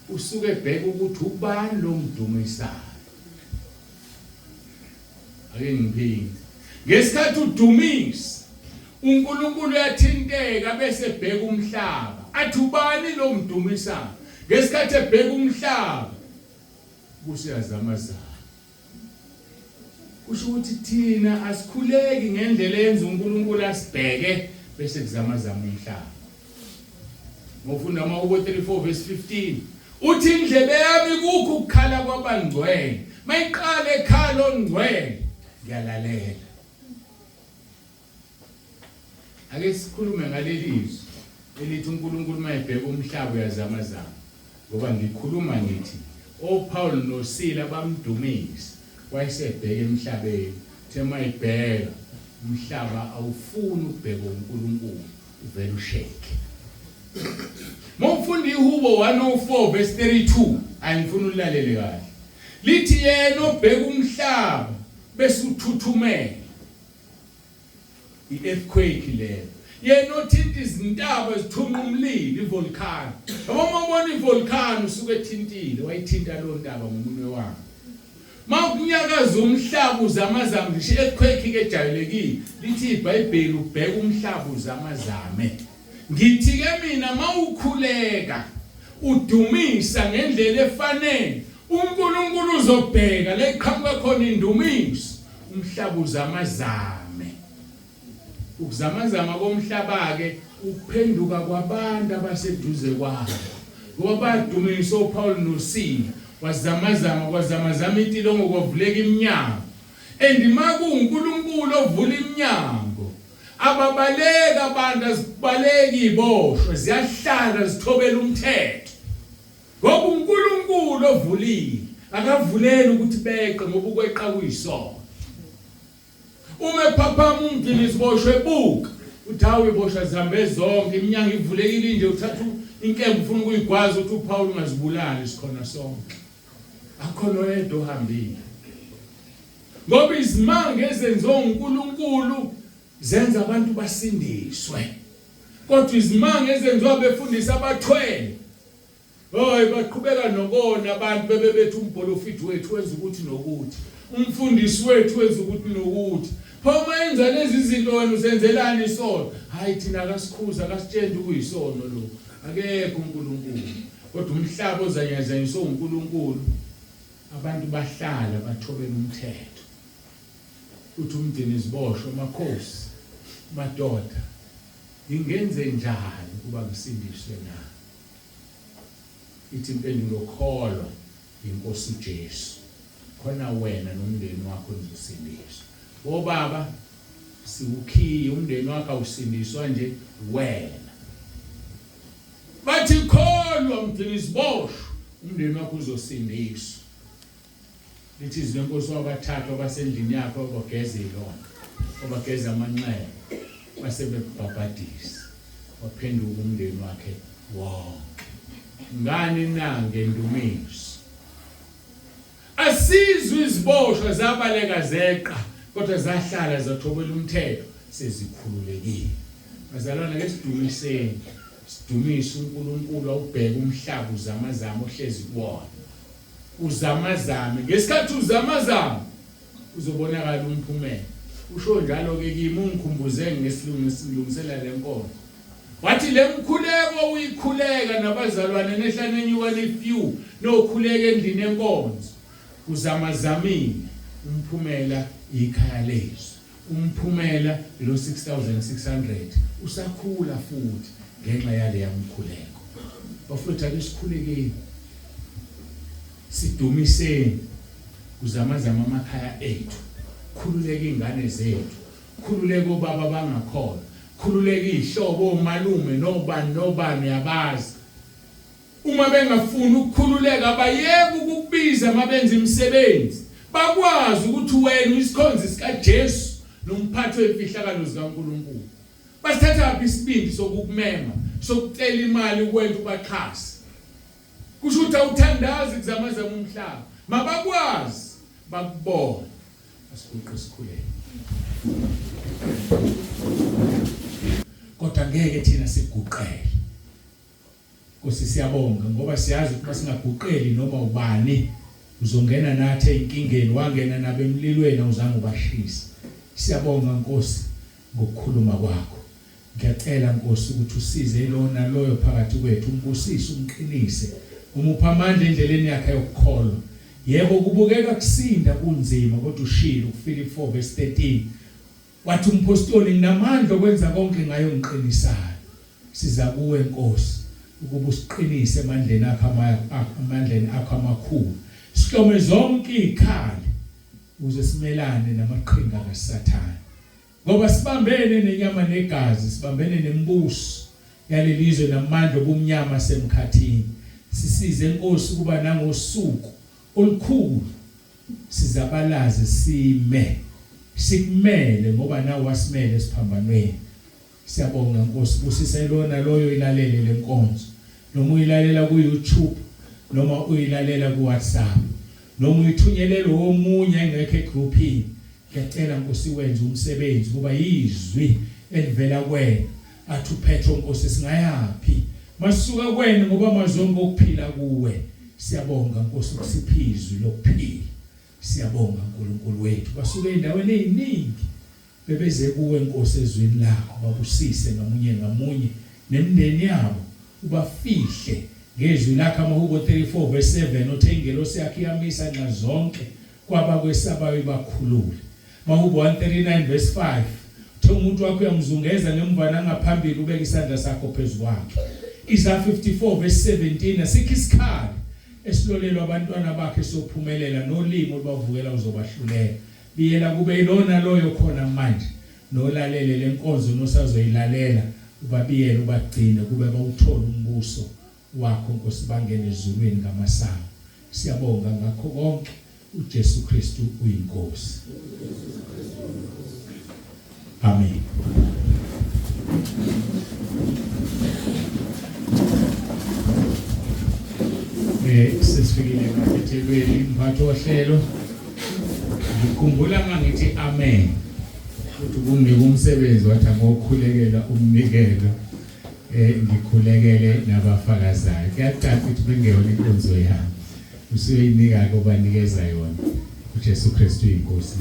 usuke ebheka ukuthi ubani lo mdumisayo ake ngiphinde ngesikhathi udumisa uNkulunkulu uyathinteka bese ebheka umhlaba athi ubani lo mdumisayo ngesikhathi ebheka umhlaba kusiyazamazana kusho ukuthi thina asikhuleki ngendlela yenza uNkulunkulu asibheke bese kuzamazama umhlaba ngofunda uMakubo 34 verse 15 uthi indlebe yami kukho ukukhala kwabangcwele mayiqala ekhala ongcwele ngiyalalela ake sikhulume ngaleli izwi elithi uNkulunkulu mayebheka umhlaba uyazamazama ngoba ngikhuluma ngithi oPaul noSila bamdumisa wayesebheka emhlabeni thema ibheka umhlaba awufuni ukubheka uNkulunkulu uvela usheke mawufunda iHubo 104 verse 32 ayifuna ulalele kahle lithi yena obheka umhlaba bese uthuthumela i-earthquake leyo yena othinta izintaba ezithunqa umlilo ivolcano abamabona ivolcano usuke ethintile wayithinta lo ntaba ngomunwe wakhe mawukunyakaza umhlaba uzamazama ngisho i-earthquake ke ejayelekile lithi iBhayibheli ubheka umhlaba uzamazame ngithi ke mina mawukhuleka udumisa ngendlela efanele uNkulunkulu uzobheka la iqhamuka khona indumiso umhlaba uzamazame ukuzamazama komhlaba ke ukuphenduka kwabantu abaseduze kwabo ngoba badumisa uPaul noSila wazamazama intilongo kwavuleka iminyango endima kuNkulunkulu ovula iminyango ababaleka abantu azibaleki iboshwe ziyahlala zithobela umthetho ngoba uNkulunkulu ovulile akavuleli ukuthi beqe ngoba ukweqa kuyisono uma ephaphama umndini isiboshwe buka uthi hawe ibosha zambe zonke iminyango ivulekile nje uthatha inkemba ufuna ukuyigwaza uthi uPaul ungazibulali isikhona sonke akhona oyedwa ohambile ngoba izimanga ezenziwa uNkulunkulu zenza abantu basindiswe kodwa izimanga ezenziwa befundisa abathwele baqhubeka nokona abantu bebebethi umbholofithi wethu wenza ukuthi nokuthi umfundisi wethu wenza ukuthi nokuthi phoma yenza lezi zinto wena usenzelani isono hayi thina akasikhuza akasitshela ukuyisono lo akekho uNkulunkulu kodwa umhlaba ozanyazanyiswa uNkulunkulu abantu bahlala bathobela umthetho uthi umndeni iziboshwe amakhosi madoda ingenze njani kuba ngisindiswe na ithi impendulo kholwa inkosi uJesu khona wena nomndeni wakho nizosindiswa obaba siwukhiye umndeni wakho awusindiswa nje wena bathi kholwa umndeni iziboshwe umndeni wakho uzosindiswa lithi izwe inkosi wabathathu abasendlini yakho abageza ilona abageza amanxeba basebebhabhadisa waphenduka umndeni wakhe wonke ngani na ngendumiso asizwe iziboshwa zabaleka zeqa kodwa zahlala zathobela umthetho sezikhululekile bazalwana ke sidumiseni sidumisa uNkulunkulu awubheka umhlaba uzamazama ohlezi kuwona uzamazame ngesikhathi uzamazama uzobonakala umphumela usho njalo ke kimi ungikhumbuze ngesilungisela lenkonzo wathi lemkhuleko uyikhuleka nabazalwane nehlane nyuka lefew nokhuleka endlini enkonzo uzamazamile umphumela ikhaya lezo umphumela lo 6600 usakhula futhi ngenxa yale yamkhuleko bafutha lesikhulekeni sidumiseni uzamazama amakhaya ethu khululeke ingane zethu khululeke obaba bangakhona khululeke ihlobo omalume nobani yabazi uma bengafuni ukukhululeka abayeke ukukubiza mabenza imisebenzi bakwazi ukuthi wena isikhonzi sikaJesu nomphathi wemfihlakalo zikaNkulunkulu basithatha aphi isibindi sokukumema sokucela imali ukwenza ubaxhasi kusho ukuthi awuthandazi kuzamazama umhlaba mabakwazi bakubona asikuqe isikhuleke kodwa ngeke thina siguqele Nkosi siyabonga ngoba siyazi ukuthi masingaguqeli noma ubani uzongena nathi einkingeni wangena nabemlilweni awuzange ubashisa siyabonga Nkosi ngokukhuluma kwakho ngiyacela Nkosi ukuthi usize lona loyo phakathi kwethu umbusise umqinise umupha amandla endleleni yakhe yokukholwa yebo kubukeka kusinda kunzima kodwa ushilo kuFilipi 4:13 wathi umpostoli nginamandla okwenza konke ngayo ngiqinisayo siza kuwe Nkosi ukuba usiqinise amandleni akho amakhulu sihlome zonke izikhali uze simelane namaqhinga kaSathane ngoba sibambene nenyama negazi sibambene nembuso yalelizwe namandla obumnyama semkhathini sisize Nkosi kuba nangosuku olukhulu sizabalaze sime sikumele ngoba nawe wasimele siphambanweni siyabonga Nkosi busise lona loyo ilalele lenkonzo noma uyilalela ku YouTube noma uyilalela ku WhatsApp noma uyithunyelele omunye engekho egroupini ngiyacela Nkosi wenze umsebenzi kuba yizwi elivela kuwena athi uPetro Nkosi singayapi masuka kuwena ngoba mazonke okuphila kuwe siyabonga Nkosi ukusiphizwe lokuphila siyabonga uNkulunkulu wethu basuka endaweni eziningi bebeze kuwe Nkosi ezweni lakho babusise ngamunye nemndeni yabo ubafihle ngezwi lakho amaHubo 34:7 othengelosi yakhe iyamisa nxa zonke kwabakwesabayo bakhulule maHubo 139:5 uthi umuntu wakho uyamzungeza ngemva nangaphambili ubeka isandla sakho phezulu kwakhe Isaiah 54:17 asikho isikhali esilolelwa abantwana bakhe sophumelela nolimo olubavukela uzobahlulela biyela kube ilona loyo khona manje nolalele lenkonzo nosazoyilalela ubabiyela ubagcine kube bawuthola umbuso wakho Nkosi bangene ezulwini ngamasango siyabonga ngakho konke uJesu Kristu uyinkosi amen sesifikile ngaphethelweni mphathi ohlelo ngikhumbula mangithi amen ukuthi kunginika umsebenzi wathi ngokukhulekela umnikelo ngikhulekele nabafakazayo kuyacaca ukuthi bengeyona inkonzo yami usuyinika kobanikeza yona uJesu Kristu inkosi